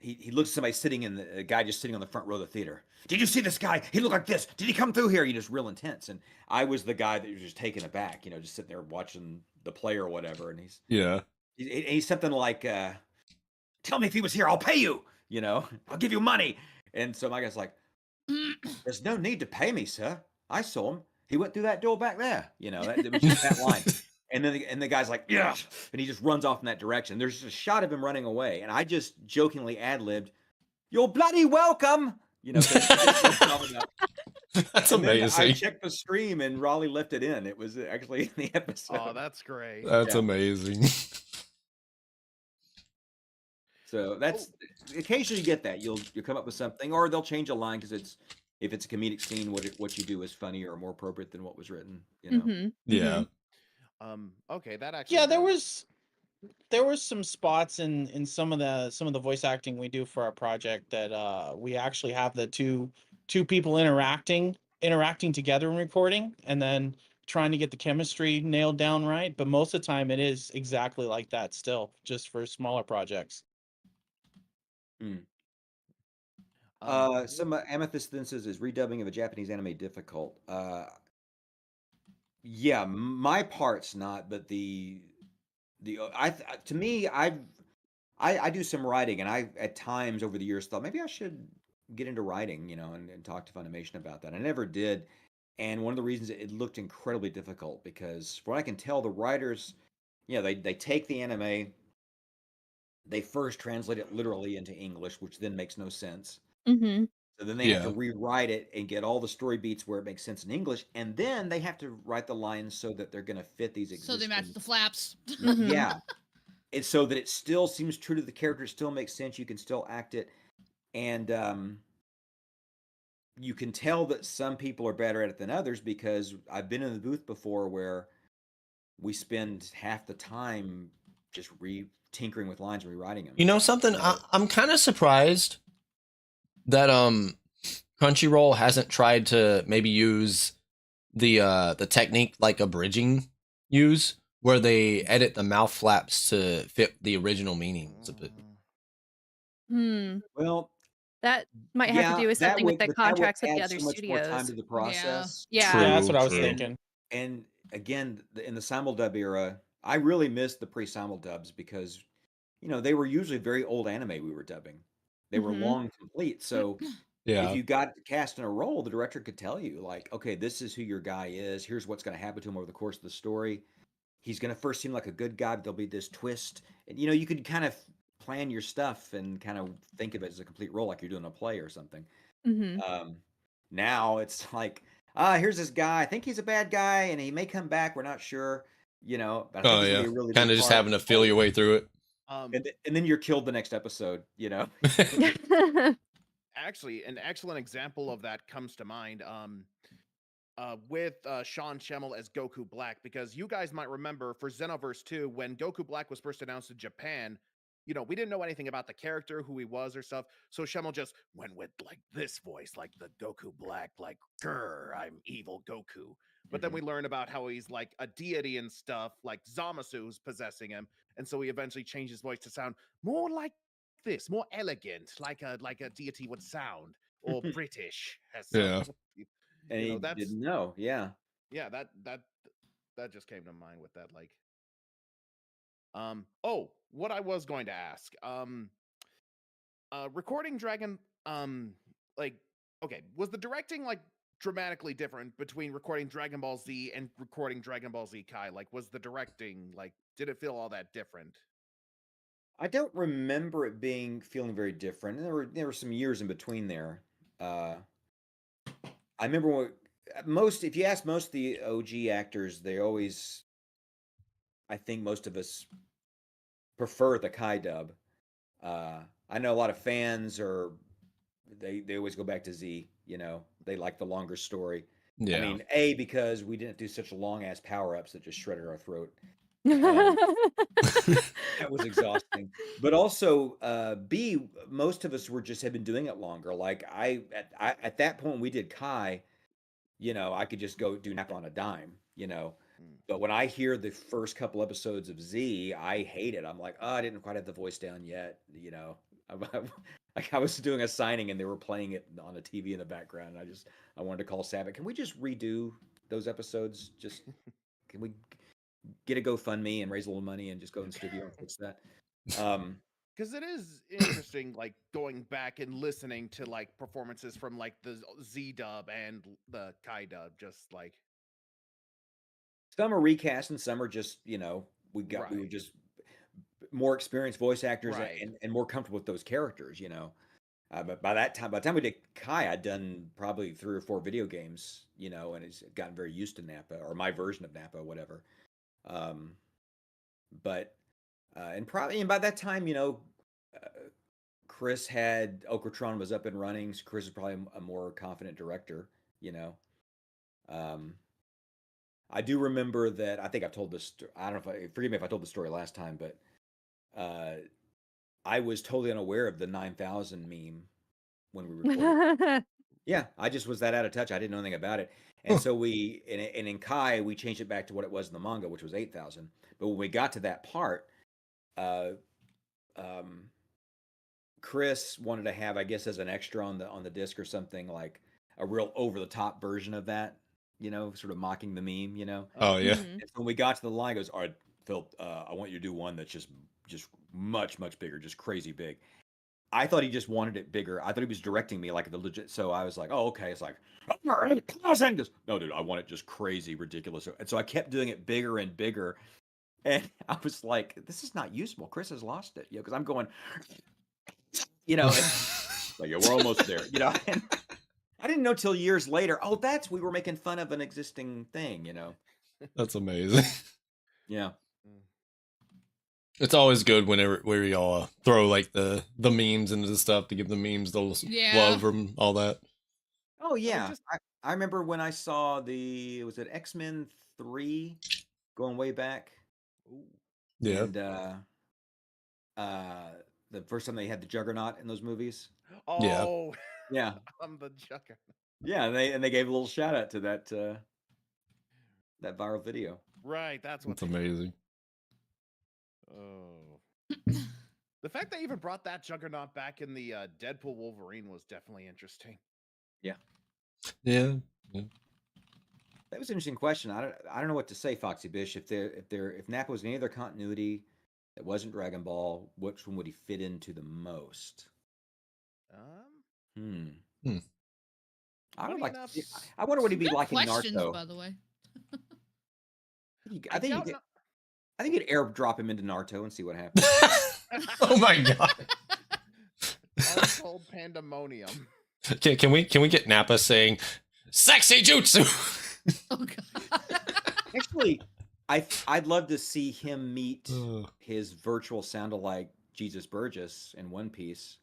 he looks at somebody sitting in the a guy just sitting on the front row of the theater. Did you see this guy? He looked like this. Did he come through here? You just real intense. And I was the guy that was just taken aback, just sitting there watching the play or whatever. And Yeah. he's something like, "Tell me if he was here, I'll pay you. I'll give you money." And so my guy's like, "There's no need to pay me, sir. I saw him. He went through that door back there." It was just that line. And then the guy's like, "Yeah," and he just runs off in that direction. There's just a shot of him running away, and I just jokingly ad-libbed, "You're bloody welcome." 'Cause That's and then I amazing. checked the stream, and Raleigh left it in. It was actually in the episode. Oh, that's great. That's Yeah. amazing. So that's occasionally you get that. You'll come up with something, or they'll change a line because if it's a comedic scene, what you do is funnier or more appropriate than what was written. Mm-hmm. Yeah. Okay, that actually. Yeah, there brings- was some spots in some of the voice acting we do for our project that we actually have the two people interacting together in recording, and then trying to get the chemistry nailed down right. But most of the time it is exactly like that still, just for smaller projects. Some Amethyst then says, "Is redubbing of a Japanese anime difficult?" Yeah, my part's not, but to me, I do some writing, and I at times over the years thought maybe I should get into writing, and talk to Funimation about that. I never did, and one of the reasons it looked incredibly difficult because, from what I can tell, the writers, they take the anime, they first translate it literally into English, which then makes no sense. Mm-hmm. So then they have to Yeah. rewrite it and get all the story beats where it makes sense in English, and then they have to write the lines so that they're going to fit these So existing. they match the flaps. Mhm. Yeah, it's so that it still seems true to the character, it still makes sense. You can still act it, and you can tell that some people are better at it than others because I've been in the booth before where we spend half the time just tinkering with lines and rewriting them. You know something? I'm kind of surprised that Crunchyroll hasn't tried to maybe use the technique like abridging use, where they edit the mouth flaps to fit the original meanings of it. Hmm. Well, That might have to do with something with the but contracts with that the would other add so much more time studios. to the process. Yeah. True. Yeah, that's what I was true. thinking. And again, in the simuldub era, I really missed the pre-simuldubs because, they were usually very old anime we were dubbing. They were Mhm. long complete. So Yeah. if you got cast in a role, the director could tell you, like, okay, this is who your guy is. Here's what's going to happen to him over the course of the story. He's going to first seem like a good guy, but there'll be this twist. And, you could kind of plan your stuff and kind of think of it as a complete role, like you're doing a play or something. Mhm. Now it's like, here's this guy. I think he's a bad guy, and he may come back. We're not sure, but I think Oh he's gonna yeah. be a really Kind of big just part. having to feel your way through it. And then you're killed the next episode. Actually, an excellent example of that comes to mind. With Sean Schemmel as Goku Black, because you guys might remember for Xenoverse 2, when Goku Black was first announced in Japan, we didn't know anything about the character, who he was or stuff. So Schemmel just went with like this voice, like the Goku Black, like, grr, I'm evil Goku. But then we learn about how he's like a deity and stuff, like Zamasu's possessing him. And so he eventually changed his voice to sound more like this, more elegant, like a deity would sound, or British as some Yeah. And he that's didn't know. Yeah. yeah, that just came to mind with that. Like, oh, what I was going to ask, recording Dragon, like, okay, was the directing like dramatically different between recording Dragon Ball Z and recording Dragon Ball Z Kai? Like, was the directing like, did it feel all that different? I don't remember it feeling very different. There were some years in between there. I remember if you ask most of the OG actors, they always, I think most of us prefer the Kai dub. I know a lot of fans they always go back to Z. They like the longer story. Yeah. I mean, because we didn't do such long ass power ups that just shredded our throat. That was exhausting. But also, B, most of us had been doing it longer. Like at that point when we did Kai, I could just go do Nappa on a dime, But when I hear the first couple episodes of Z, I hate it. I'm like, oh, I didn't quite have the voice down yet, Like I was doing a signing and they were playing it on the TV in the background. And I wanted to call Sabat. Can we just redo those episodes? Just can we get a GoFundMe and raise a little money and just go in the studio and fix that? Because it is interesting, like going back and listening to like performances from like the Z dub and the Kai dub, just like some are recast and some are just, we were Right. just more experienced voice actors Right. and more comfortable with those characters, But by the time we did Kai, I'd done probably 3 or 4 video games, and it's gotten very used to Nappa or my version of Nappa, whatever. But and by that time, Chris had Okratron was up and running. So Chris is probably a more confident director, I do remember that. I think I've told this. I don't know if forgive me if I told the story last time, but I was totally unaware of the 9,000 meme when we recorded. Yeah, I just was that out of touch. I didn't know anything about it. And so in Kai, we changed it back to what it was in the manga, which was 8,000. But when we got to that part, Chris wanted to have, I guess, as an extra on the disc or something, like a real over the top version of that, sort of mocking the meme, Oh yeah. And so when we got to the line, he goes, "All right, Phil, I want you to do one that's just much bigger, just crazy big." I thought he just wanted it bigger. I thought he was directing me like the legit. So I was like, "Oh, okay." It's like, "All right, closing." He goes, "No, dude, I want it just crazy, ridiculous." And so I kept doing it bigger and bigger, and I was like, "This is not usable." Chris has lost it, because I'm going, and, like, yeah, we're almost there, And I didn't know till years later. Oh, we were making fun of an existing thing, That's amazing. Yeah. It's always good where y'all throw like the memes into the stuff to give the memes the love from all that. Oh yeah, I remember when I saw was it X-Men 3 going way back. Yeah. And the first time they had the Juggernaut in those movies. Oh yeah, I'm the Juggernaut. Yeah, and they gave a little shout out to that that viral video. Right, that's what's amazing. Oh. The fact they even brought that Juggernaut back in the Deadpool Wolverine was definitely interesting. Yeah. Yeah. That was an interesting question. I don't know what to say, Foxy Bish. If Nappa was in any other continuity that wasn't Dragon Ball, which one would he fit into the most? I would like. I wonder what he'd be like in Naruto. By the way. I think you'd airdrop him into Naruto and see what happens. Oh my god! Untold pandemonium. Can we get Nappa saying "sexy jutsu"? Oh god! Actually, I'd love to see him meet his virtual sound-alike Jesus Burgess in One Piece.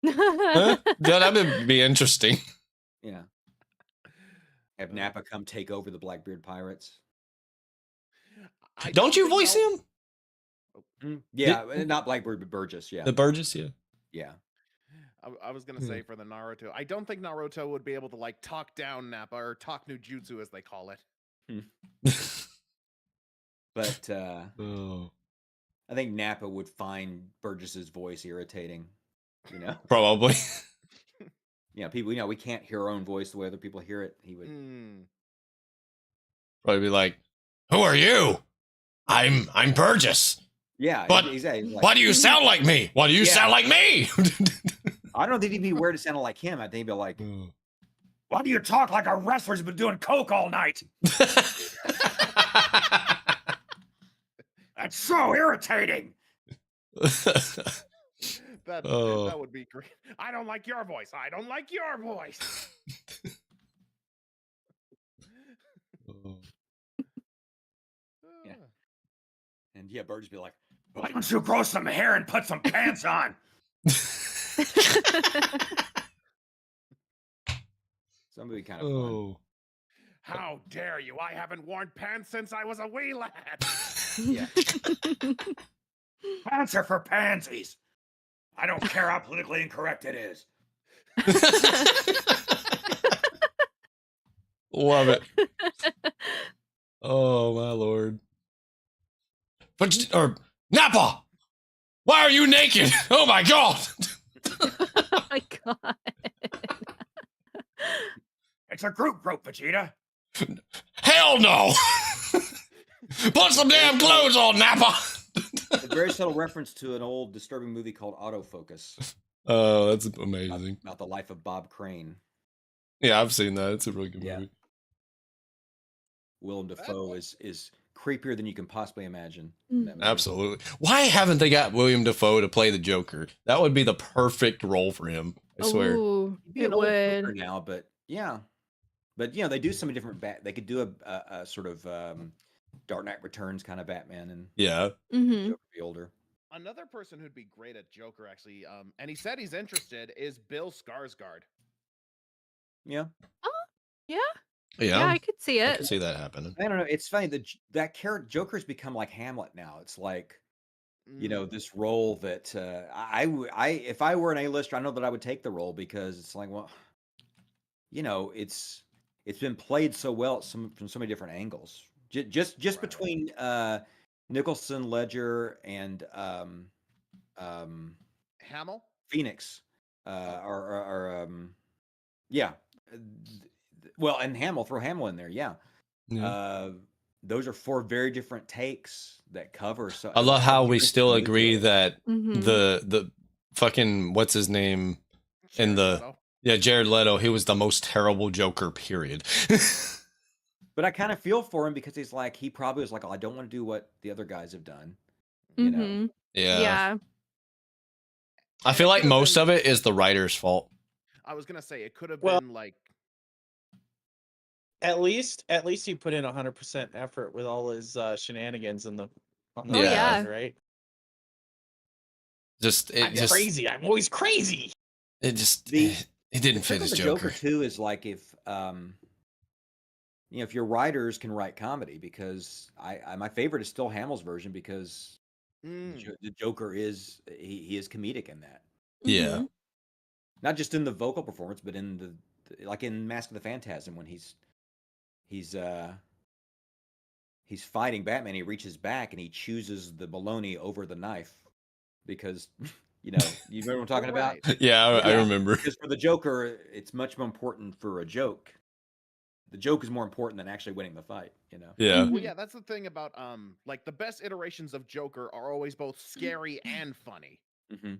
Huh? That would be interesting. Yeah. Have Nappa come take over the Blackbeard Pirates. Don't you voice him? Yeah, not Blackbeard, but Burgess. Yeah, the Burgess. Yeah. Yeah. I was gonna say for the Naruto, I don't think Naruto would be able to like talk down Nappa or talk Nujutsu as they call it. But I think Nappa would find Burgess's voice irritating. Probably. People. We can't hear our own voice the way other people hear it. He would probably be like, "Who are you? I'm Burgess." Yeah, but exactly. Like, why do you sound like me? Why do you sound like me? I don't think he'd be weird to sound like him. I think he'd be like, "Why do you talk like a wrestler's been doing coke all night?" That's so irritating. That would be great. I don't like your voice. I don't like your voice. Yeah. And yeah, Burgess be like, "Why don't you grow some hair and put some pants on?" Somebody kind of fun. How dare you? I haven't worn pants since I was a wee lad. Yeah. Pants are for pansies. I don't care how politically incorrect it is. Love it. Oh my lord. But Nappa, why are you naked? Oh my god. God. It's a group Vegeta. Hell no! Put some damn clothes on, Nappa! A very subtle reference to an old disturbing movie called Autofocus Oh, that's amazing. about the life of Bob Crane. Yeah, I've seen that. It's a really good Yeah. movie. Willem Dafoe is creepier than you can possibly imagine. Mm. in that movie. Absolutely. Why haven't they got William Dafoe to play the Joker? That would be the perfect role for him. I swear. Ooh, He'd be it an old Joker would. now, but yeah. But they do so many different they could do a sort of Dark Knight Returns kind of Batman, and Yeah. Mm-hmm. Joker be older. Another person who'd be great at Joker, actually, and he said he's interested, is Bill Skarsgård. Yeah. Yeah, Yeah. I could see I it. can see that happening. I don't know. It's funny that character Joker's become like Hamlet now. It's like this role that if I were an A-lister, I know that I would take the role because it's like, well, it's been played so well from so many different angles. Just Right. between Nicholson, Ledger, and Hamill? Phoenix, yeah. Well, and Hamill, throw Hamill in there, yeah. Yeah. Those are 4 very different takes that cover. So I love how we different still mood to agree it. that Mhm. the fucking what's his name in Jared the Leto. yeah Jared Leto, he was the most terrible Joker. Period. But I kind of feel for him because he's like, he probably was like, oh, I don't want to do what the other guys have done. You know, Mhm. Yeah. Yeah. I And feel it like could've most been- of it is the writer's fault. I was gonna say it could have Well- been like At least he put in 100% effort with all his shenanigans on the Oh, Yeah. yeah. right? I'm I'm crazy. I'm always crazy. It just The- it didn't the fit trick his with the Joker. Joker too is like if your writers can write comedy, because I my favorite is still Hamill's version because the Joker is he is comedic in that, Yeah. Mhm. not just in the vocal performance, but in the like in Mask of the Phantasm when he's fighting Batman, he reaches back and he chooses the bologna over the knife because you remember what I'm talking about? Right. Yeah, I Yeah. remember. Because for the Joker, it's much more important for a joke. The joke is more important than actually winning the fight. Yeah. Well, Mhm. yeah, that's the thing about like the best iterations of Joker are always both scary and funny. Mm-hmm.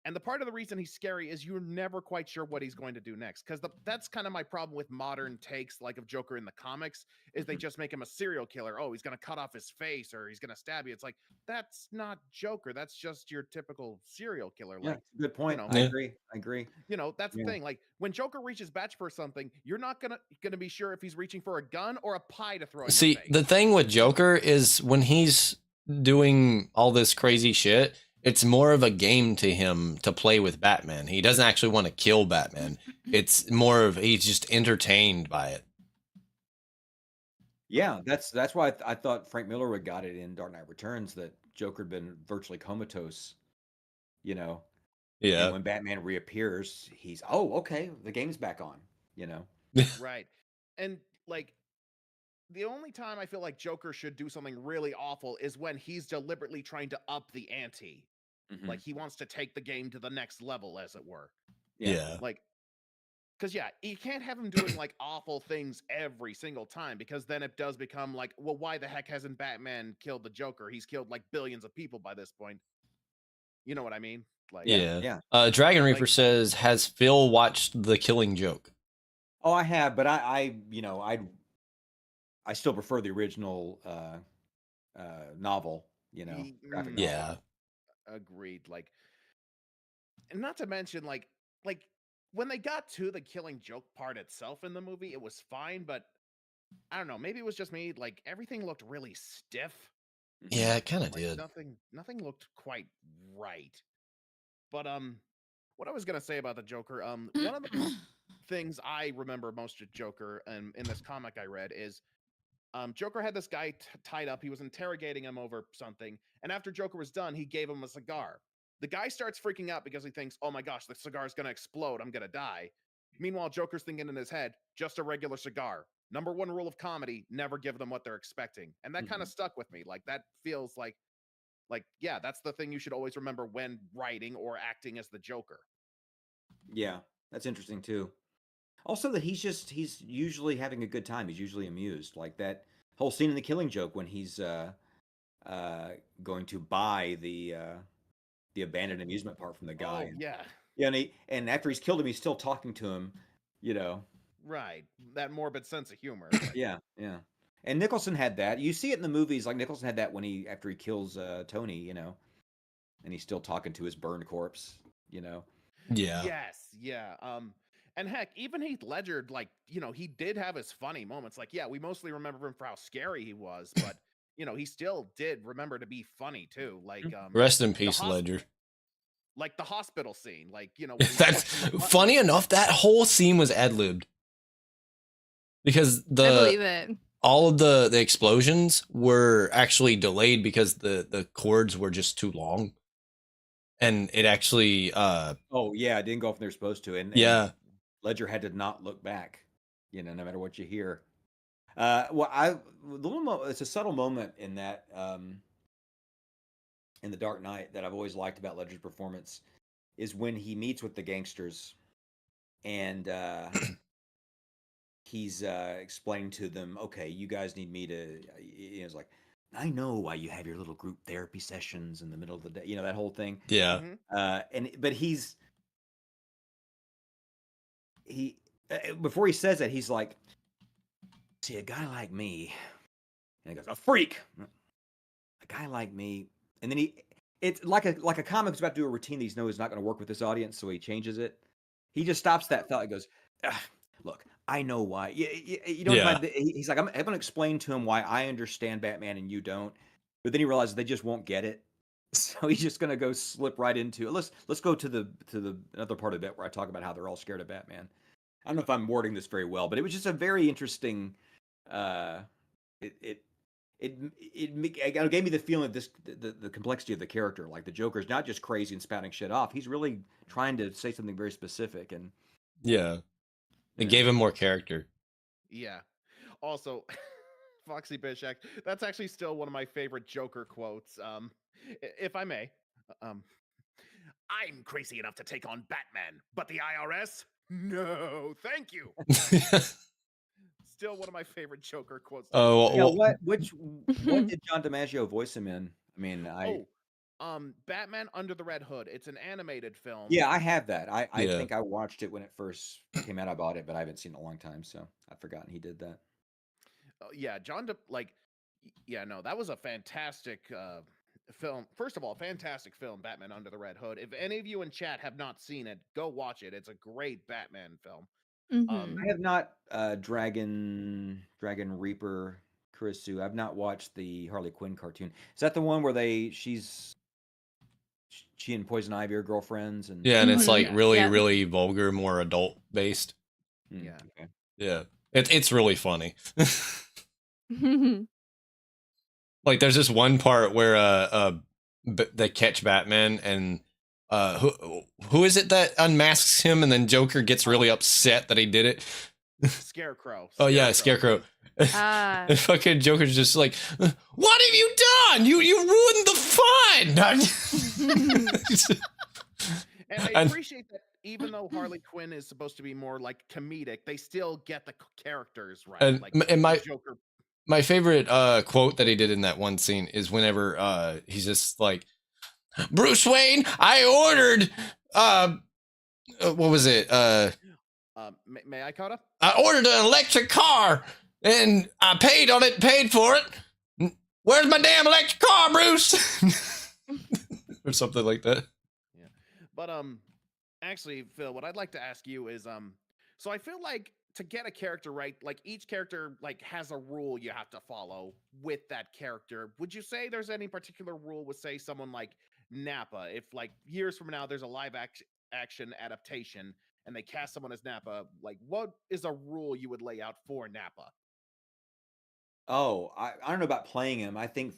And the part of the reason he's scary is you're never quite sure what he's going to do next. Because that's kind of my problem with modern takes, like of Joker in the comics, is they just make him a serial killer. Oh, he's going to cut off his face or he's going to stab you. It's like, that's not Joker. That's just your typical serial killer. Yeah, Like, good point. know- I Yeah. agree. that's the Yeah. thing. Like when Joker reaches back for something, you're not gonna be sure if he's reaching for a gun or a pie to throw in See, your face. the thing with Joker is when he's doing all this crazy shit, it's more of a game to him to play with Batman. He doesn't actually want to kill Batman. It's more of he's just entertained by it. Yeah, that's why I thought Frank Miller would got it in Dark Knight Returns that Joker had been virtually comatose. And Yeah. when Batman reappears, he's okay, the game's back on. Right. And like the only time I feel like Joker should do something really awful is when he's deliberately trying to up the ante. Mhm. Like he wants to take the game to the next level, as it were. Yeah. Like, because you can't have him doing like awful things every single time, because then it does become like, well, why the heck hasn't Batman killed the Joker? He's killed like billions of people by this point. You know what I mean? Like, Yeah. Yeah. Dragon Reaper Like- says, has Phil watched The Killing Joke? Oh, I have, but I still prefer the original novel. Graphic novel. Yeah. agreed. Like, and not to mention like when they got to the Killing Joke part itself in the movie, it was fine, but I don't know, maybe it was just me, like everything looked really stiff. Yeah, it kind of Like did. nothing looked quite right. But what I was gonna say about the Joker, one of the things I remember most of Joker in this comic I read is Joker had this guy tied up. He was interrogating him over something. And after Joker was done, he gave him a cigar. The guy starts freaking out because he thinks, oh my gosh, the cigar is going to explode. I'm going to die. Meanwhile, Joker's thinking in his head, just a regular cigar. Number one rule of comedy, never give them what they're expecting. And that kind of stuck with me. Like that feels like, yeah, that's the thing you should always remember when writing or acting as the Joker. Yeah, that's interesting too. Also, that he's usually having a good time. He's usually amused. Like that whole scene in The Killing Joke when he's going to buy the abandoned amusement park from the guy. Oh yeah, Yeah, and after he's killed him, he's still talking to him. You know. right. That morbid sense of humor. But Yeah, yeah. And Nicholson had that. You see it in the movies. Like Nicholson had that when after he kills Tony. And he's still talking to his burned corpse. Yeah. yes, yeah. And heck, even Heath Ledger, like, he did have his funny moments. Like, yeah, we mostly remember him for how scary he was, but he still did remember to be funny too. Like, Rest in the peace, hosp- Ledger. like the hospital scene, like, when he's That's pushing the button. funny enough. That whole scene was ad libbed because I believe it. all of the explosions were actually delayed because the cords were just too long, and it actually Oh yeah, it didn't go off when they're supposed to. And Ledger had to not look back. No matter what you hear. It's a subtle moment in that in The Dark Knight that I've always liked about Ledger's performance is when he meets with the gangsters and he's explaining to them, okay, you guys need me to. It's like, I know why you have your little group therapy sessions in the middle of the day. That whole thing. yeah. But before he says that, he's like, see, a guy like me, and he goes, a freak, a guy like me, and then it's like a comic who's about to do a routine that he knows is not going to work with this audience, so he changes it. He just stops that thought and goes, look, I know why. You don't. Yeah. He's like, I'm going to explain to him why I understand Batman and you don't. But then he realizes they just won't get it, so he's just going to go slip right into it. Let's go to the another part of it where I talk about how they're all scared of Batman. I don't know if I'm wording this very well, but it was just a very interesting. It gave me the feeling of the complexity of the character. Like the Joker's not just crazy and spouting shit off; he's really trying to say something very specific. And Yeah. It gave him more character. Yeah. Also, Foxy Bishak, that's actually still one of my favorite Joker quotes. If I may, I'm crazy enough to take on Batman, but the IRS? No, thank you. Still one of my favorite Joker quotes. Oh, yeah, well, what did John DiMaggio voice him in? I mean, Batman Under the Red Hood. It's an animated film. Yeah, I have that. I Yeah. think I watched it when it first came out. I bought it, but I haven't seen it in a long time, so I've forgotten he did that. Yeah, that was a fantastic film. First of all, fantastic film, Batman Under the Red Hood. If any of you in chat have not seen it, go watch it. It's a great Batman film. Mhm. I have not Dragon Reaper Kurisu. I've not watched the Harley Quinn cartoon. Is that the one where she and Poison Ivy are girlfriends? And yeah, and it's Mhm. like Yeah. really, Yeah. really vulgar, more adult based. Yeah. Okay. Yeah, it's really funny. Like there's this one part where they catch Batman and who is it that unmasks him and then Joker gets really upset that he did it. Scarecrow. Oh yeah, Scarecrow. Ah. And fucking Joker's just like, what have you done? You ruined the fun. And I And- appreciate that even though Harley Quinn is supposed to be more like comedic, they still get the characters right. And Like my Joker. my favorite quote that he did in that one scene is whenever he's just like, Bruce Wayne, I ordered what was it? May I, Coda? I ordered an electric car and I paid for it. Where's my damn electric car, Bruce? Or something like that. Yeah. But actually, Phil, what I'd like to ask you is so I feel like to get a character right, like each character like has a rule you have to follow with that character. Would you say there's any particular rule with say someone like Nappa? If like years from now there's a live action adaptation and they cast someone as Nappa, like what is a rule you would lay out for Nappa? Oh, I don't know about playing him. I think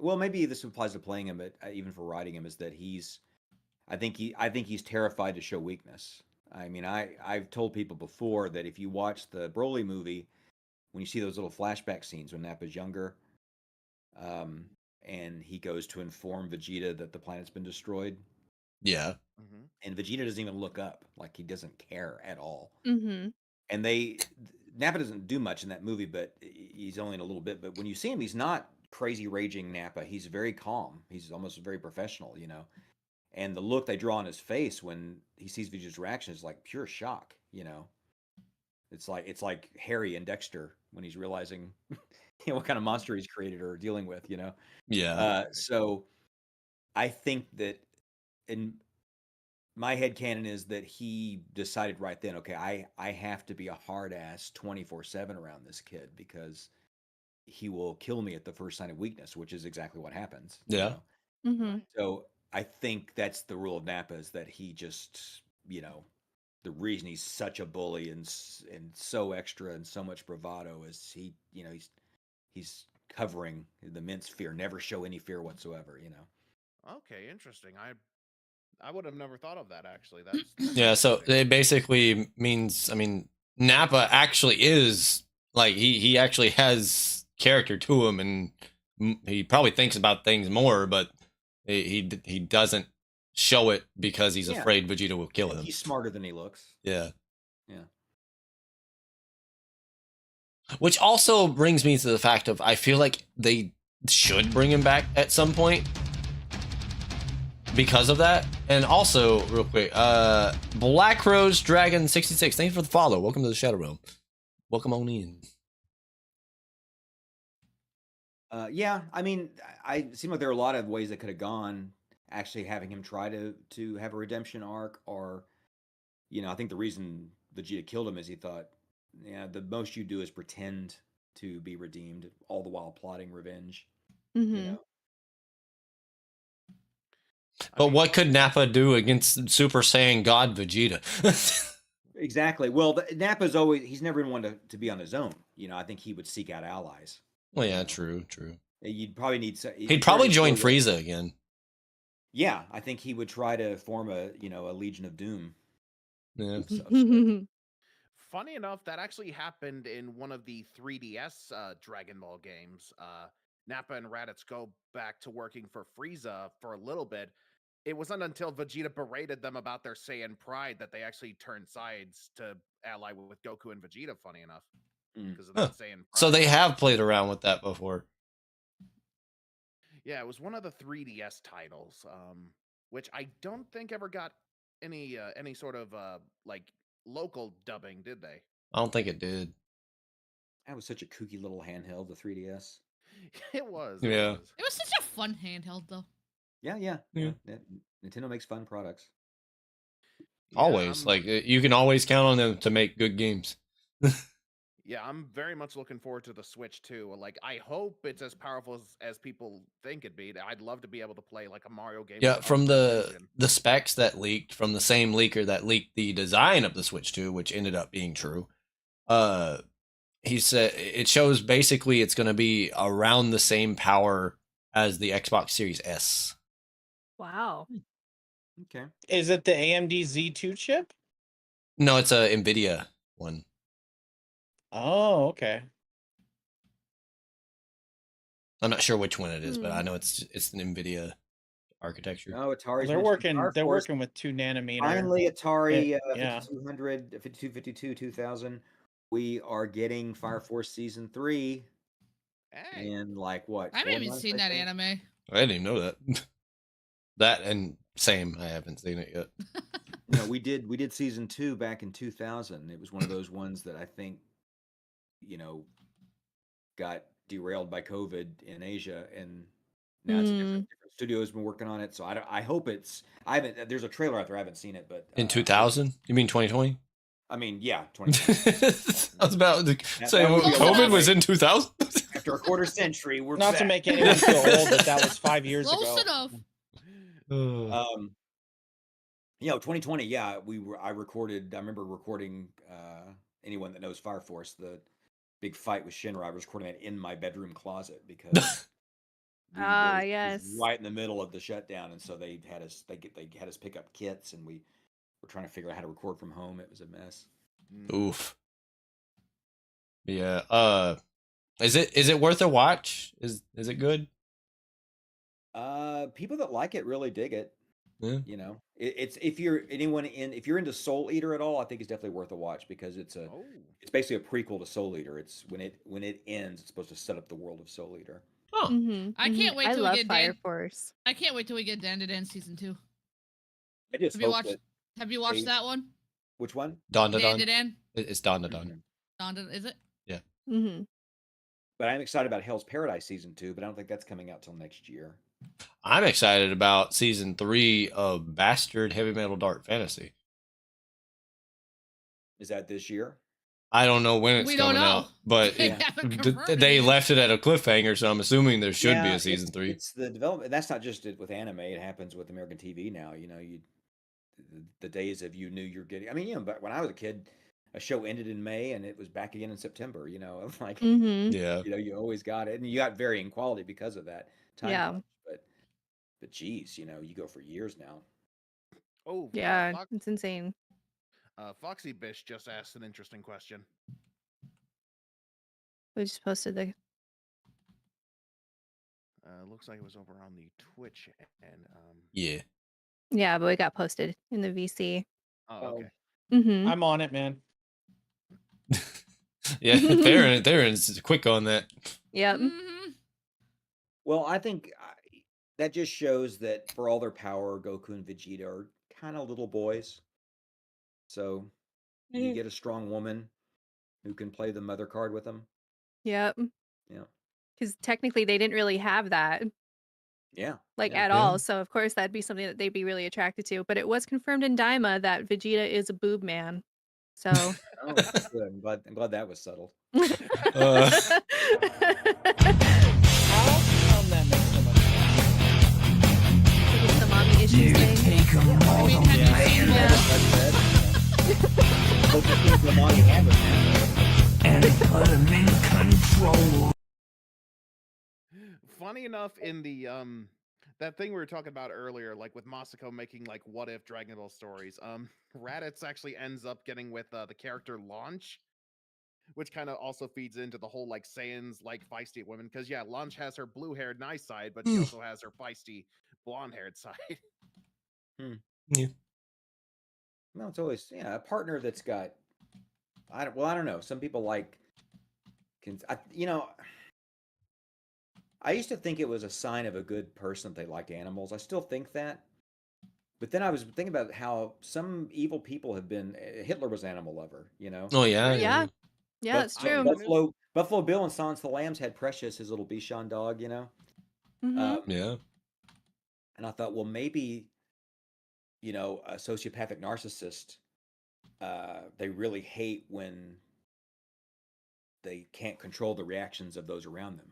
maybe this applies to playing him, but even for writing him, is that I think he's terrified to show weakness. I mean, I've told people before that if you watch the Broly movie, when you see those little flashback scenes when Nappa's younger, and he goes to inform Vegeta that the planet's been destroyed, Yeah. Mhm. and Vegeta doesn't even look up, like he doesn't care at all. Mm-hmm. And Nappa doesn't do much in that movie, but he's only in a little bit. But when you see him, he's not crazy raging Nappa. He's very calm. He's almost very professional, you know. And the look they draw on his face when he sees Vegeta's reaction is like pure shock, you know. It's like Harry and Dexter when he's realizing what kind of monster he's created or dealing with, you know. Yeah. So I think that in my head canon is that he decided right then, okay, I have to be a hard ass 24/7 around this kid because he will kill me at the first sign of weakness, which is exactly what happens. You Yeah. know? Mm-hmm. So I think that's the rule of Nappa is that he just, the reason he's such a bully and so extra and so much bravado is he's covering the immense fear, never show any fear whatsoever. Okay, interesting. I would have never thought of that actually. That's Yeah, so interesting. it basically means, I mean, Nappa actually is like he actually has character to him, and he probably thinks about things more, but he doesn't show it because he's Yeah. afraid Vegeta will kill And him. he's smarter than he looks. Yeah. Yeah. Which also brings me to the fact of I feel like they should bring him back at some point because of that. And also, real quick, Black Rose Dragon 66, thank you for the follow. Welcome to the Shadow Realm. Welcome on in. Yeah, I mean, it seemed like there were a lot of ways that could have gone. Actually, having him try to have a redemption arc, or I think the reason Vegeta killed him is he thought, yeah, the most you do is pretend to be redeemed, all the while plotting revenge. Mm-hmm. You know, But what could Nappa do against Super Saiyan God Vegeta? exactly. Well, Nappa's he's never been one to be on his own. I think he would seek out allies. Well, yeah, true. You'd probably need. He'd probably join Frieza again. Yeah, I think he would try to form a Legion of Doom. Yeah. Funny enough, that actually happened in one of the 3DS Dragon Ball games. Nappa and Raditz go back to working for Frieza for a little bit. It wasn't until Vegeta berated them about their Saiyan pride that they actually turned sides to ally with Goku and Vegeta, funny enough. Because of that Saiyan pride. So they have played around with that before. Yeah, it was one of the 3DS titles, which I don't think ever got any sort of like local dubbing, did they? I don't think it did. That was such a kooky little handheld, the 3DS. It was. Yeah. Was. It was such a fun handheld, though. Yeah. Yeah. Nintendo makes fun products. Yeah, Always. Like, you can always count on them to make good games. Yeah, I'm very much looking forward to the Switch too. Like, I hope it's as powerful as people think it'd be. I'd love to be able to play like a Mario game. Yeah, with from Unreal the Engine. specs that leaked from the same leaker that leaked the design of the Switch 2, which ended up being true. He said it shows basically it's going to be around the same power as the Xbox Series S. Wow. Okay. Is it the AMD Z2 chip? No, it's a Nvidia one. Oh, okay. I'm not sure which one it is, but I know it's an Nvidia architecture. No, Atari's They're mentioned working. Fire They're Force. working with 2 nanometer. Finally, Atari Yeah. 5200, 5252, 2000. We are getting Fire Force Season 3 Hey, in like what? I 4 haven't even months, seen I that think? anime. I didn't even know that. That and same, I haven't seen it yet. No, we did Season 2 back in 2000. It was one of those ones that I think got derailed by COVID in Asia, and now it's a different studio has been working on it. So I hope I haven't. There's a trailer out there. I haven't seen it, but In 2000? You mean 2020? I mean, yeah, 2020. I was about to say, that would be a COVID long was way. in 2000? After a quarter century, we're Not to back. make anyone feel old, but that was 5 years Close ago. enough. 2020. Yeah, I remember recording. Anyone that knows Fire Force, the big fight with Shinra, I was recording that in my bedroom closet because it was Yes. right in the middle of the shutdown, and so they had us pick up kits, and we were trying to figure out how to record from home. It was a mess. Oof. Yeah. Is it worth a watch? Is it good? People that like it really dig it. Yeah. You know, it's if you're if you're into Soul Eater at all, I think it's definitely worth a watch because it's Oh, basically a prequel to Soul Eater. It's when it ends, it's supposed to set up the world of Soul Eater. Oh, I can't wait I till we love get Fire Dan. Force. I can't wait till we get Dan to Dan season 2. I just Have you hope watched? that Have you watched they- that one? which one? Don to Dan Don. to Dan. It's Don to Don. Mhm. Donda, is it? Mm-hmm. But I'm excited about Hell's Paradise season 2, but I don't think that's coming out till next year. I'm excited about season 3 of Bastard Heavy Metal Dark Fantasy. Is that this year? I don't know when it's We don't coming know. out, but They it, haven't d- confirmed they it yet. left it at a cliffhanger, so I'm assuming there should be Yeah, a season 3. It's the development. That's not just with anime. It happens with American TV now. You know, the days of you knew you're getting. I mean, you know, but when I was a kid, a show ended in May and it was back again in September. You know, like Mm-hmm. Yeah. you know, you always got it, and you got varying quality because of that time. Yeah. crunch, but geez, you know, you go for years now. oh, Yeah, it's insane. Foxy Bish just asked an interesting question. We just posted the. Looks like it was over on the Twitch and Yeah. Yeah, but it got posted in the VC. Oh, okay. Mm-hmm. I'm on it, man. Yeah, Theron's quick on that. Yep. Mhm. Well, I think that just shows that for all their power, Goku and Vegeta are kind of little boys. So you get a strong woman who can play the mother card with them. Yep. Yeah. Because technically they didn't really have that Yeah. like yeah. at all. So of course that'd be something that they'd be really attracted to. But it was confirmed in Daima that Vegeta is a boob man. So Oh, good. I'm glad that was settled. How come that makes so much sense? it's the mommy issues thing. I mean, have you seen Yeah. Those are things Lamar had with him. And put him in control. Funny enough, in the that thing we were talking about earlier, like with Masako making like what if Dragon Ball stories, Raditz actually ends up getting with the character Launch, which kind of also feeds into the whole like Saiyans like feisty women, because yeah, Launch has her blue-haired nice side, but she also has her feisty blonde-haired side. Yeah. No, it's always a partner that's got. I don't know. Some people like. You know. I used to think it was a sign of a good person that they liked animals. I still think that. But then I was thinking about how some evil people have been. Hitler was an animal lover, you know. Oh yeah. Yeah. Yeah, that's true. Buffalo Bill and Silence of the Lambs had Precious, his little Bichon dog, you know. Mm-hmm. Yeah. And I thought, well, maybe, you know, a sociopathic narcissist, they really hate when they can't control the reactions of those around them.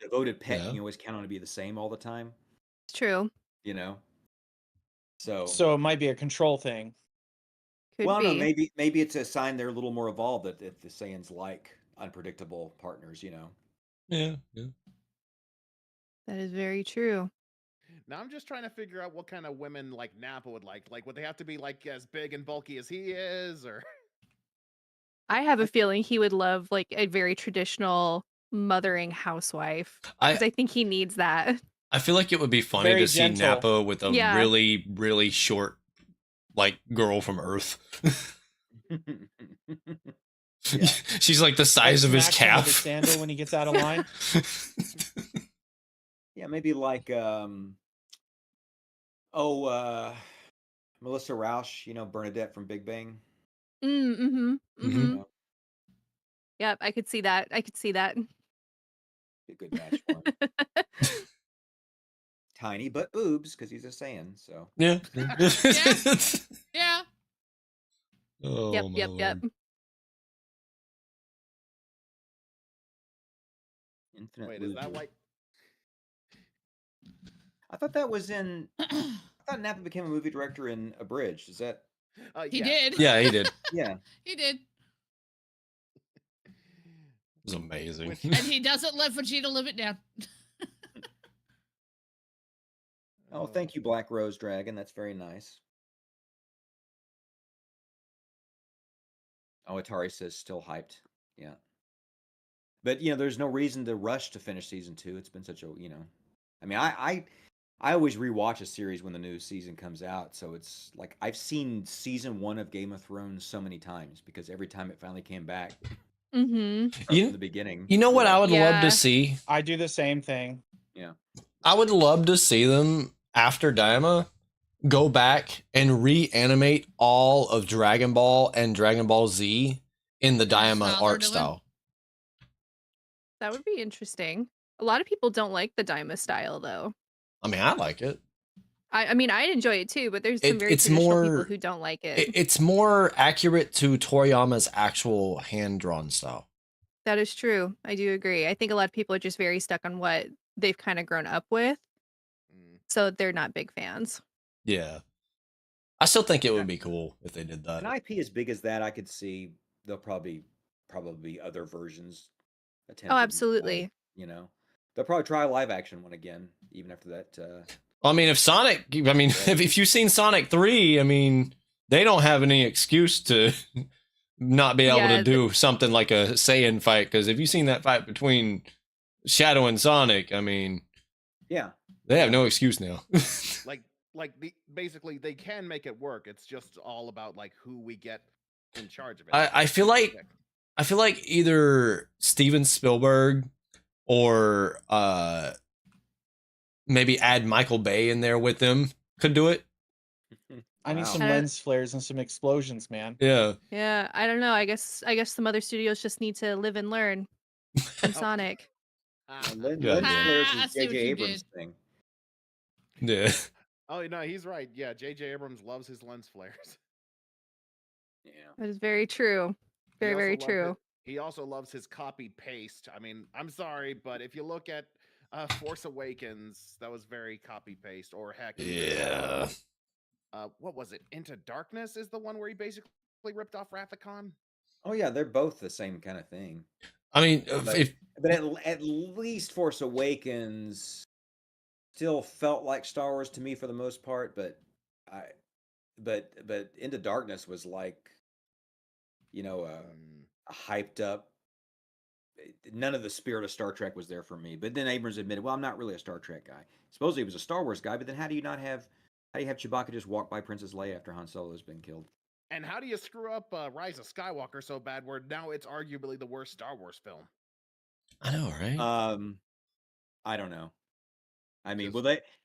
Devoted pet, Yeah. you always count on to be the same all the time, It's true. you know. So So it might be a control thing. Could well, be. no, maybe it's a sign they're a little more evolved that the Saiyans like unpredictable partners, you know. Yeah. Yeah. That is very true. Now I'm just trying to figure out what kind of women like Nappa would like. Like, would they have to be like as big and bulky as he is, or? I have a feeling he would love like a very traditional mothering housewife. Because I think he needs that. I feel like it would be funny Very to see gentle. Nappa with a Yeah. really, really short, like, girl from Earth. Yeah. She's like the size of his Smacks him with his calf. sandal when he gets out of line. Yeah, maybe like Melissa Rauch, you know, Bernadette from Big Bang. Mm-hmm. Mhm. Mm-hmm. Yeah, Yep, I could see that. I could see that. be a good match for him. Tiny but boobs, because he's a Saiyan. So Yeah. Yeah. Oh, Yep, my yep, yep. Lord. Infinite. Wait, is that Losers. like? I thought that was in. I thought Nappa became a movie director in Abridged. Is that? He Yeah. did. Yeah, he did. It Yeah. He did. was amazing. Which- And he doesn't let Vegeta live it down. Oh, thank you, Black Rose Dragon. That's very nice. Oh, Atari says still hyped. Yeah. But you know, there's no reason to rush to finish season 2. It's been such a, you know, I mean, I always rewatch a series when the new season comes out, so it's like I've seen season 1 of Game of Thrones so many times because every time it finally came back, Mm-hmm. start from the beginning. You know what I would love Yeah. to see? I do the same thing. Yeah. I would love to see them after Daima go back and reanimate all of Dragon Ball and Dragon Ball Z in the Daima style they're art doing? style. That would be interesting. A lot of people don't like the Daima style, though. I mean, I like it. I mean, I'd enjoy it too, but there's some very It's traditional people more who don't like it. it's more accurate to Toriyama's actual hand drawn style. That is true. I do agree. I think a lot of people are just very stuck on what they've kind of grown up with, Mm. so they're not big fans. Yeah. I still think it would be cool if they did that. An IP as big as that, I could see there'll probably be other versions attempted. Oh, absolutely. You know, they'll probably try a live action one again, even after that. I mean, if you've seen Sonic 3, I mean, they don't have any excuse to not be able Yeah, to do something like a Saiyan fight, because if you've seen that fight between Shadow and Sonic, I mean, Yeah. they have no excuse now. Basically they can make it work. It's just all about like who we get in charge of it. I feel like either Steven Spielberg or maybe add Michael Bay in there with them could do it. I need Wow. some lens flares and some explosions, man. Yeah. Yeah, I don't know. I guess some other studios just need to live and learn from Sonic. Lens Yeah. flares I is see what J.J. you Abrams' did. thing. Yeah. Oh no, he's right. Yeah, J.J. Abrams loves his lens flares. Yeah. That is very true. Very, very true. He also loves his copy paste. I mean, I'm sorry, but if you look at Force Awakens, that was very copy paste. Or heck, Yeah. what was it? Into Darkness is the one where he basically ripped off Wrath of Khan. Oh yeah, they're both the same kind of thing. I mean, But at least Force Awakens still felt like Star Wars to me for the most part. But Into Darkness was like, you know, a hyped up. None of the spirit of Star Trek was there for me. But then Abrams admitted, "Well, I'm not really a Star Trek guy. Supposedly he was a Star Wars guy, but then how do you have Chewbacca just walk by Princess Leia after Han Solo has been killed?" And how do you screw up Rise of Skywalker so bad where now it's arguably the worst Star Wars film? I know, right? I don't know. I mean,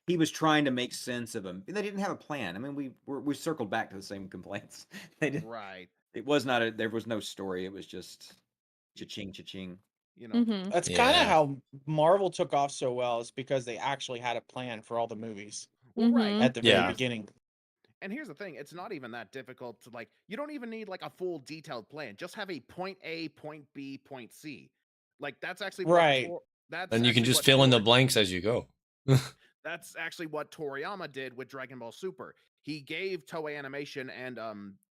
he was trying to make sense of them. They didn't have a plan. I mean, we circled back to the same complaints. They didn't. Right. It was not there was no story. It was just cha-ching, cha-ching. You know. Mhm. That's kind of how Marvel took off so well, is because they actually had a plan for all the movies Well, right. Mhm. at the very Yeah. beginning. And here's the thing, it's not even that difficult to like you don't even need like a full detailed plan. Just have a point A, point B, point C. Like that's actually what Right. And you can just fill in the blanks as you go. That's actually what Toriyama did with Dragon Ball Super. He gave Toei Animation and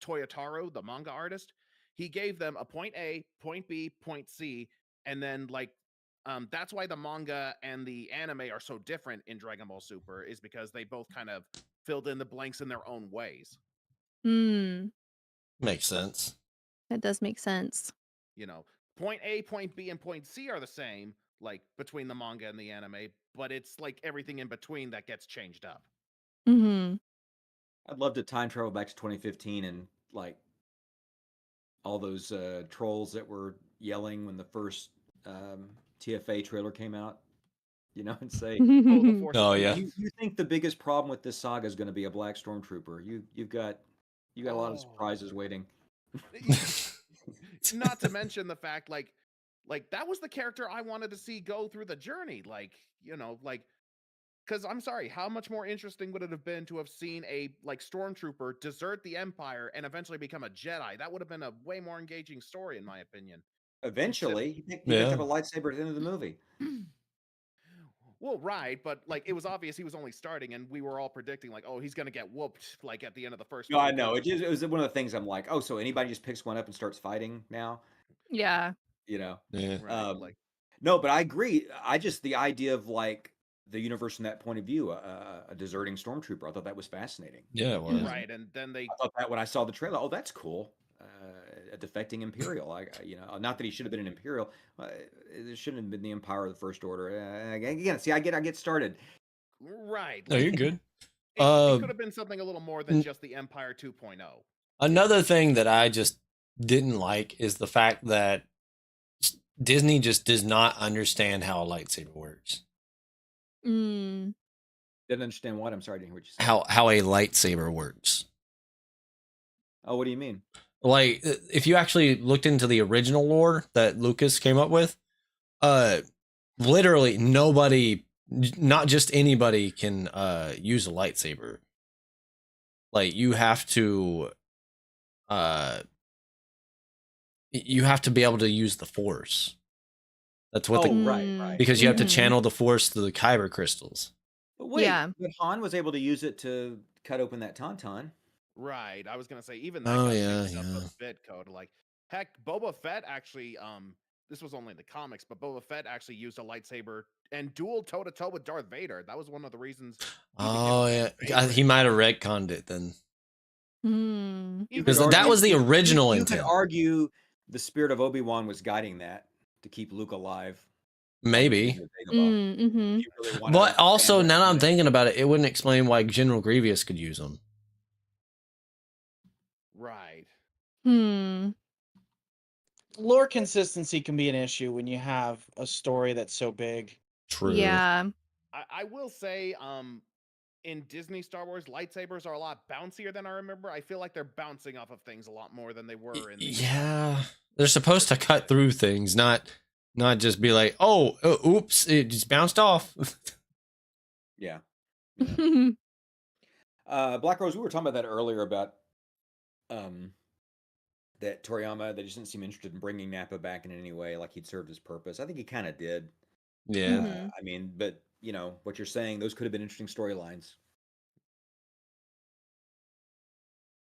Toyotaro, the manga artist, he gave them a point A, point B, point C, and then like that's why the manga and the anime are so different in Dragon Ball Super, is because they both kind of filled in the blanks in their own ways. Mm, Makes sense. that does make sense. You know, point A, point B, and point C are the same, like between the manga and the anime, but it's like everything in between that gets changed up. Mhm. I'd love to time travel back to 2015 and like all those trolls that were yelling when the first TFA trailer came out, you know, and say, Oh, the Force Oh, Awakens. yeah. you think the biggest problem with this saga is going to be a black stormtrooper? You've got a lot of surprises waiting. Not to mention the fact like that was the character I wanted to see go through the journey, like, you know, like, because I'm sorry, how much more interesting would it have been to have seen a like stormtrooper desert the Empire and eventually become a Jedi? That would have been a way more engaging story, in my opinion. Eventually, he picked Yeah. up a lightsaber at the end of the movie. Well, right, but like it was obvious he was only starting, and we were all predicting like, oh, he's gonna get whooped like at the end of the first. No, I movie. know. It was one of the things I'm like, oh, so anybody just picks one up and starts fighting now? Yeah. You know? Yeah. Right, like No, but I agree. The idea of like the universe from that point of view, a deserting stormtrooper, I thought that was fascinating. Yeah, it was. right, and then they I thought that when I saw the trailer, oh, that's cool. A defecting Imperial. You know, not that he should have been an Imperial. It shouldn't have been the Empire or the First Order. Again, see, I get started. Right. No, like, you're good. it could have been something a little more than just the Empire 2.0. Another thing that I just didn't like is the fact that Disney just does not understand how a lightsaber works. Mm. Didn't understand what? I'm sorry, I didn't hear what you said. How a lightsaber works. Oh, what do you mean? Like, if you actually looked into the original lore that Lucas came up with, literally nobody, not just anybody, can use a lightsaber. Like, you have to be able to use the Force. That's what right. because you have to Mhm. channel the Force through the kyber crystals. But wait, Yeah. but Han was able to use it to cut open that tauntaun. Right. I was gonna say even that Oh, got yeah, mixed up yeah. with bit code. Like heck, Boba Fett actually this was only in the comics, but Boba Fett actually used a lightsaber and dueled toe to toe with Darth Vader. That was one of the reasons. He became Oh, a yeah. fan favorite. He might have retconned it then. Mm. You Because could that argue- was the original You intent. could argue the spirit of Obi-Wan was guiding that to keep Luke alive. Maybe. Using the Dagobah. Mm-hmm. If you really wanna But also, expand now that I'm it. thinking about it, it wouldn't explain why General Grievous could use them. Right. Hmm. Lore consistency can be an issue when you have a story that's so big. True. Yeah. I will say, in Disney Star Wars, lightsabers are a lot bouncier than I remember. I feel like they're bouncing off of things a lot more than they were in the Yeah. They're supposed to cut through things, not just be like, oh, oops, it just bounced off. Yeah. Black Rose, we were talking about that earlier about that Toriyama, they just didn't seem interested in bringing Nappa back in any way, like he'd served his purpose. I think he kind of did. Yeah. Mhm. I mean, but you know what you're saying; those could have been interesting storylines.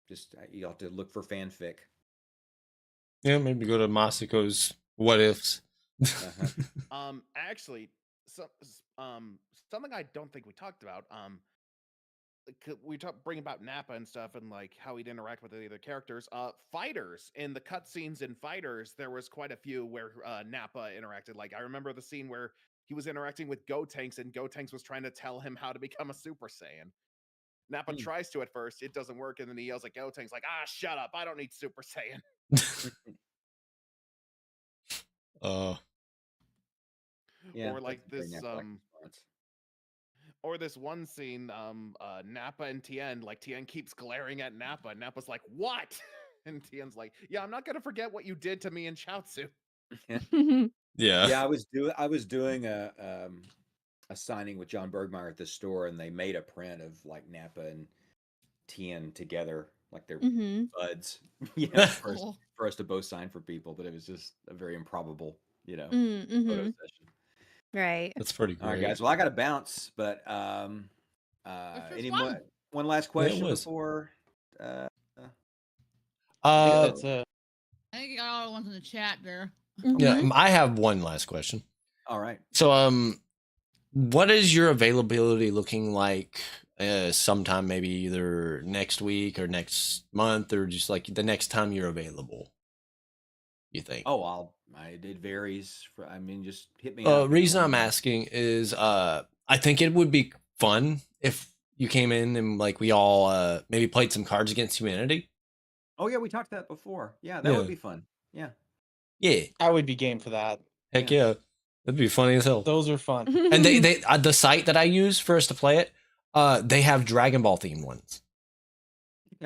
Just you have to look for fanfic. Yeah, maybe go to Masiko's What Ifs. Actually, something I don't think we talked about. We talked bring about Nappa and stuff, and like how he'd interact with the other characters. Fighters in the cutscenes in Fighters, there was quite a few where Nappa interacted. Like I remember the scene where he was interacting with Gotenks, and Gotenks was trying to tell him how to become a Super Saiyan. Nappa tries to at first, it doesn't work, and then he yells at Gotenks like, "Ah, shut up! I don't need Super Saiyan." Yeah, Or like that's a very this Nappa-like response. or this one scene, Nappa and Tien, like Tien keeps glaring at Nappa, and Nappa's like, "What?" And Tien's like, "Yeah, I'm not gonna forget what you did to me in Chaozu." Yeah, I was doing a signing with John Bergmeyer at this store, and they made a print of like Nappa and Tien together, like they're Mm-hmm. buds, you know, Cool. for us to both sign for people. But it was just a very improbable, you know, Mm-hmm. photo session. Right. That's pretty All right, great. guys. Well, I got to bounce, but was any fun. more? One last question was. before. I think that's it. I think you got all the ones in the chat there. Yeah, I have one last question. All right. So, what is your availability looking like? Sometime maybe either next week or next month, or just like the next time you're available. You think? Oh, it varies. I mean, just hit me up. Reason I'm asking is, I think it would be fun if you came in and like we all maybe played some Cards Against Humanity. Oh yeah, we talked that before. Yeah, that Yeah. would be fun. Yeah. Yeah, I would be game for that. heck yeah, that'd be funny as hell. Those are fun. And they the site that I use for us to play it, they have Dragon Ball themed ones.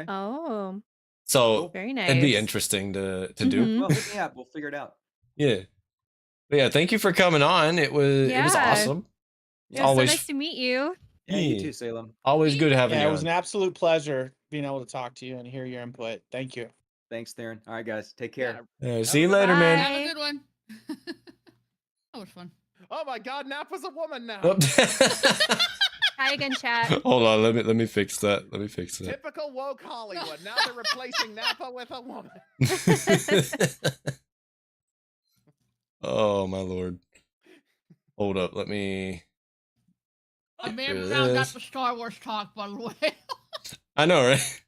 Oh, So very nice. it'd be interesting to do. Mhm. Well, hit me up. We'll figure it out. Yeah. But yeah, thank you for coming on. It was Yeah. awesome. It's It was always so nice to meet you. Yeah, you Yeah. too, Salem. always good having Yeah, you it was on. an absolute pleasure being able to talk to you and hear your input. Thank you. Thanks, Theron. All right, guys. Take care. See you later, Bye. man. Have a good one. That was fun. Oh my God, Nappa's a woman now. Oh. Hi again, chat. Hold on, let me fix that. Let me fix that. Typical woke Hollywood. Now they're replacing Nappa with a woman. Oh my lord. Hold up, let me. I may have There it found out is. the Star Wars talk, by the way. I know, right?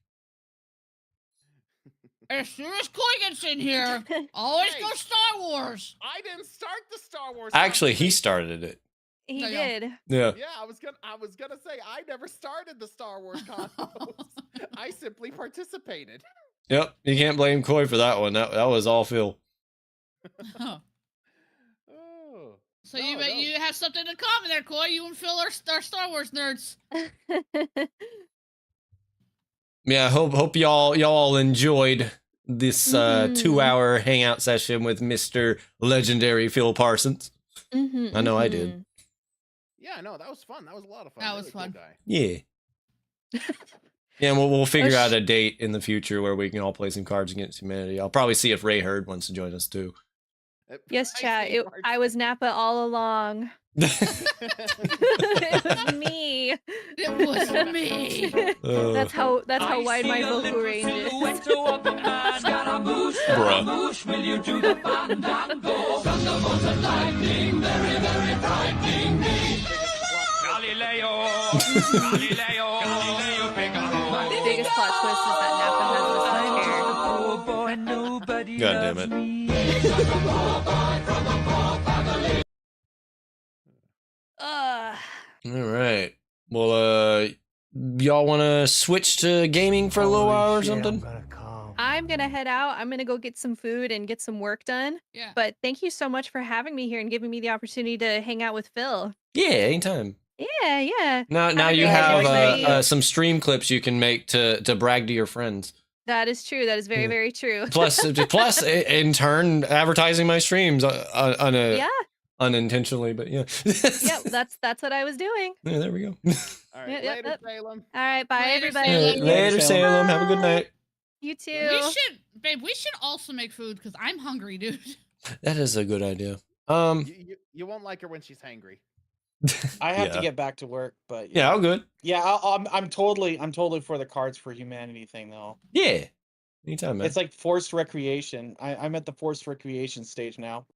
As soon as Coy gets in here, always Hey. go Star Wars. I didn't start the Star Wars. Actually, he conversation. started it. He No, yeah. did. Yeah. Yeah, I was gonna say I never started the Star Wars convos. I simply participated. Yep. You can't blame Coy for that one. That was all Phil. Huh. Oh. So No, you have something in common there, Coy. You and Phil are Star Wars nerds. Yeah, hope y'all enjoyed this 2-hour hangout session with Mr. Legendary Phil Parsons. I know I did. Yeah, no, that was fun. That was a lot of fun. That was Really fun. Cool guy. Yeah. Yeah, we'll figure out a date in the future where we can all play some Cards Against Humanity. I'll probably see if Ray Hurd wants to join us too. Yes, I chat. see I was Nappa all along. It was me. It was me. That's how wide my vocal range is. Bruh. Will you do the fandango? Thunderbolt and lightning, very, very frightening me. Galileo, Galileo, Galileo Figaro. The biggest plot twist is that Nappa has this much hair. Poor boy, nobody God damn loves it. me. All right. Well, y'all want to switch to gaming for a little while or something? I'm gonna head out. I'm gonna go get some food and get some work done. Yeah. But thank you so much for having me here and giving me the opportunity to hang out with Phil. Yeah, anytime. Yeah. Now Have a you great have night. some stream clips you can make to brag to your friends. That is true. That is very, very true. Plus, in turn, advertising my streams unintentionally, but yeah. Yep, that's what I was doing. Yeah, there we go. All right, Yep, later, yep. Salem. All right, bye Later, everybody. Salem. Later, Salem. Have a good Bye. night. You too. We should also make food because I'm hungry, dude. That is a good idea. You won't like her when she's hangry. I have Yeah. to get back to work, but Yeah, all good. yeah, I'm totally for the Cards for Humanity thing though. Yeah. Anytime, man. It's like forced recreation. I'm at the forced recreation stage now.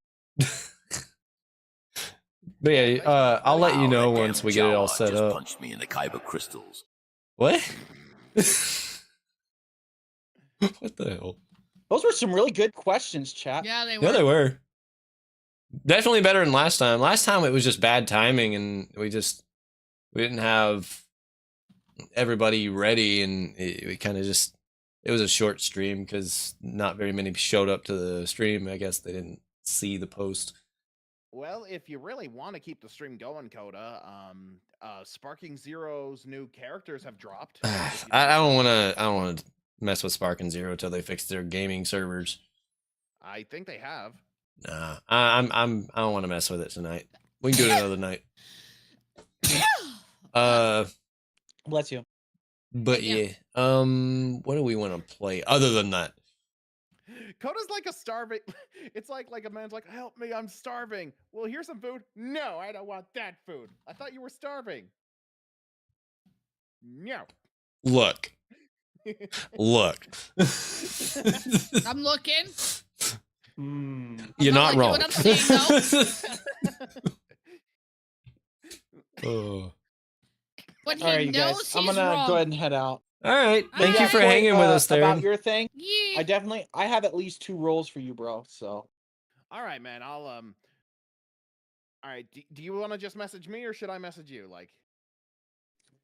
But yeah, I'll let you know once we get it all set up. Punched me in the kyber crystals. What? What the hell? Those were some really good questions, chat. Yeah, they were. Yeah, they were. Definitely better than last time. Last time it was just bad timing and we didn't have everybody ready and we kind of just, it was a short stream because not very many showed up to the stream. I guess they didn't see the post. Well, if you really want to keep the stream going, Coda, Sparking Zero's new characters have dropped. I don't want to mess with Spark and Zero till they fix their gaming servers. I think they have. Nah, I don't want to mess with it tonight. We can do it another night. Bless you. But yeah, what do we want to play other than that? Coda's like a starving. It's like a man's like, help me, I'm starving. Well, here's some food. No, I don't want that food. I thought you were starving. No. Look. I'm looking. You're not liking wrong. what I'm seeing, Oh. But he All right, you knows guys. he's I'm gonna wrong. go ahead and head out. All right. Thank you Alright. for hanging with us there. About your thing, Yeah. I have at least 2 roles for you, bro. So All right, man. I'll All right. Do you want to just message me or should I message you? Like,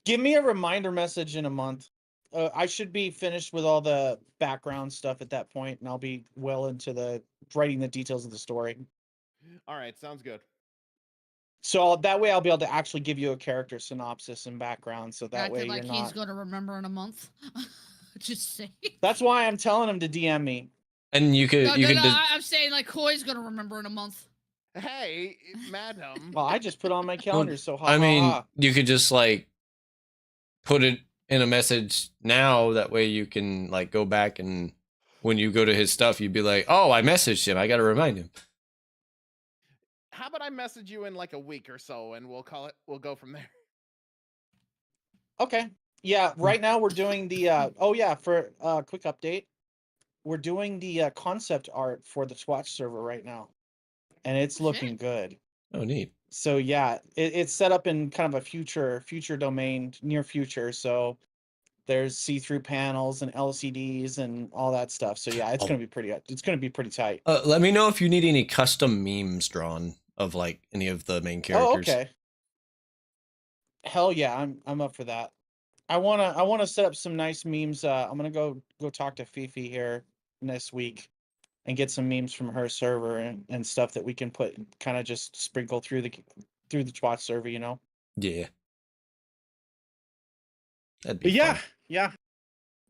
give me a reminder message in a month. I should be finished with all the background stuff at that point, and I'll be well into the writing the details of the story. all right, sounds good. So that way I'll be able to actually give you a character synopsis and background. So that Acted way like you're he's not. gonna remember in a month. Just say. That's why I'm telling him to DM me. And you could No, I'm saying like Coy's gonna remember in a month. Hey, madam. Well, I just put it on my calendar. So I mean, you could just like put it in a message now. That way you can like go back and when you go to his stuff, you'd be like, oh, I messaged him. I got to remind him. How about I message you in like a week or so and we'll go from there. Okay. Yeah. Right now we're doing the. Oh yeah. For quick update, we're doing the concept art for the Twitch server right now, and it's looking good. Oh, neat. So yeah, it's set up in kind of a future domain, near future. So there's see-through panels and LCDs and all that stuff. So yeah, it's gonna be pretty. It's gonna be pretty tight. Let me know if you need any custom memes drawn of like any of the main characters. Oh, okay. Hell yeah, I'm up for that. I wanna set up some nice memes. I'm gonna go talk to Fifi here this week and get some memes from her server and stuff that we can put kind of just sprinkle through the Twatch server, you know. Yeah. That'd be But yeah, fun. yeah.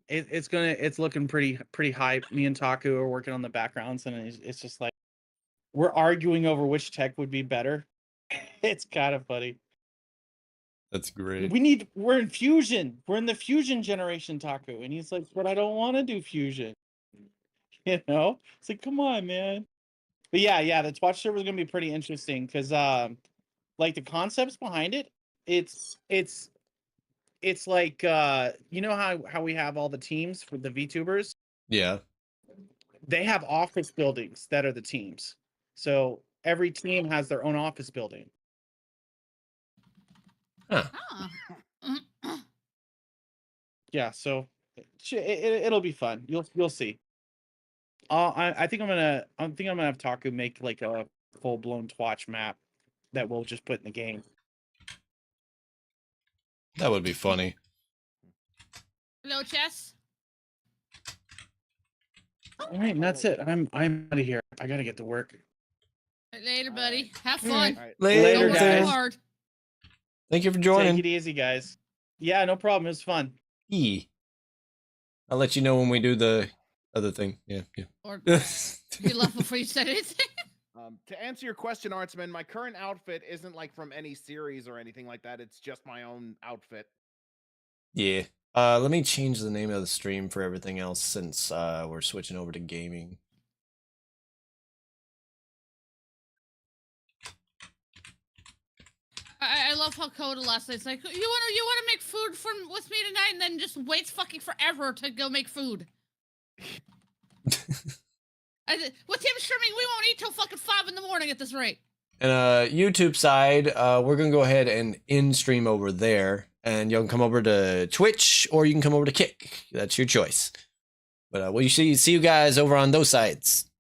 It's looking pretty hype. Me and Taku are working on the backgrounds, and it's just like we're arguing over which tech would be better. It's kind of funny. That's great. We're in fusion. We're in the fusion generation, Taku. And he's like, but I don't want to do fusion. You know? It's like, come on, man. But yeah, the Twatch server is gonna be pretty interesting because like the concepts behind it, it's like you know how we have all the teams for the VTubers? Yeah. They have office buildings that are the teams. So every team has their own office building. Huh. Huh. Yeah, so it'll be fun. You'll see. I think I'm gonna have Taku make like a full blown Twatch map that we'll just put in the game. That would be funny. Hello, Chess. All right, and that's it. I'm out of here. I gotta get to work. Later, buddy. Have All fun. All right. Later, Don't work guys. too hard. Thank you for Take joining. it easy, guys. Yeah, no problem. It was fun. I'll let you know when we do the other thing. Yeah. Or you left before you said anything. To answer your question, Artsman, my current outfit isn't like from any series or anything like that. It's just my own outfit. Yeah. Let me change the name of the stream for everything else since we're switching over to gaming. I love how Coda last night's like, you wanna make food with me tonight, and then just waits fucking forever to go make food. With him streaming, we won't eat till fucking 5 in the morning at this rate. And YouTube side, we're gonna go ahead and in stream over there, and you can come over to Twitch or you can come over to Kick. That's your choice. But we'll see you guys over on those sides.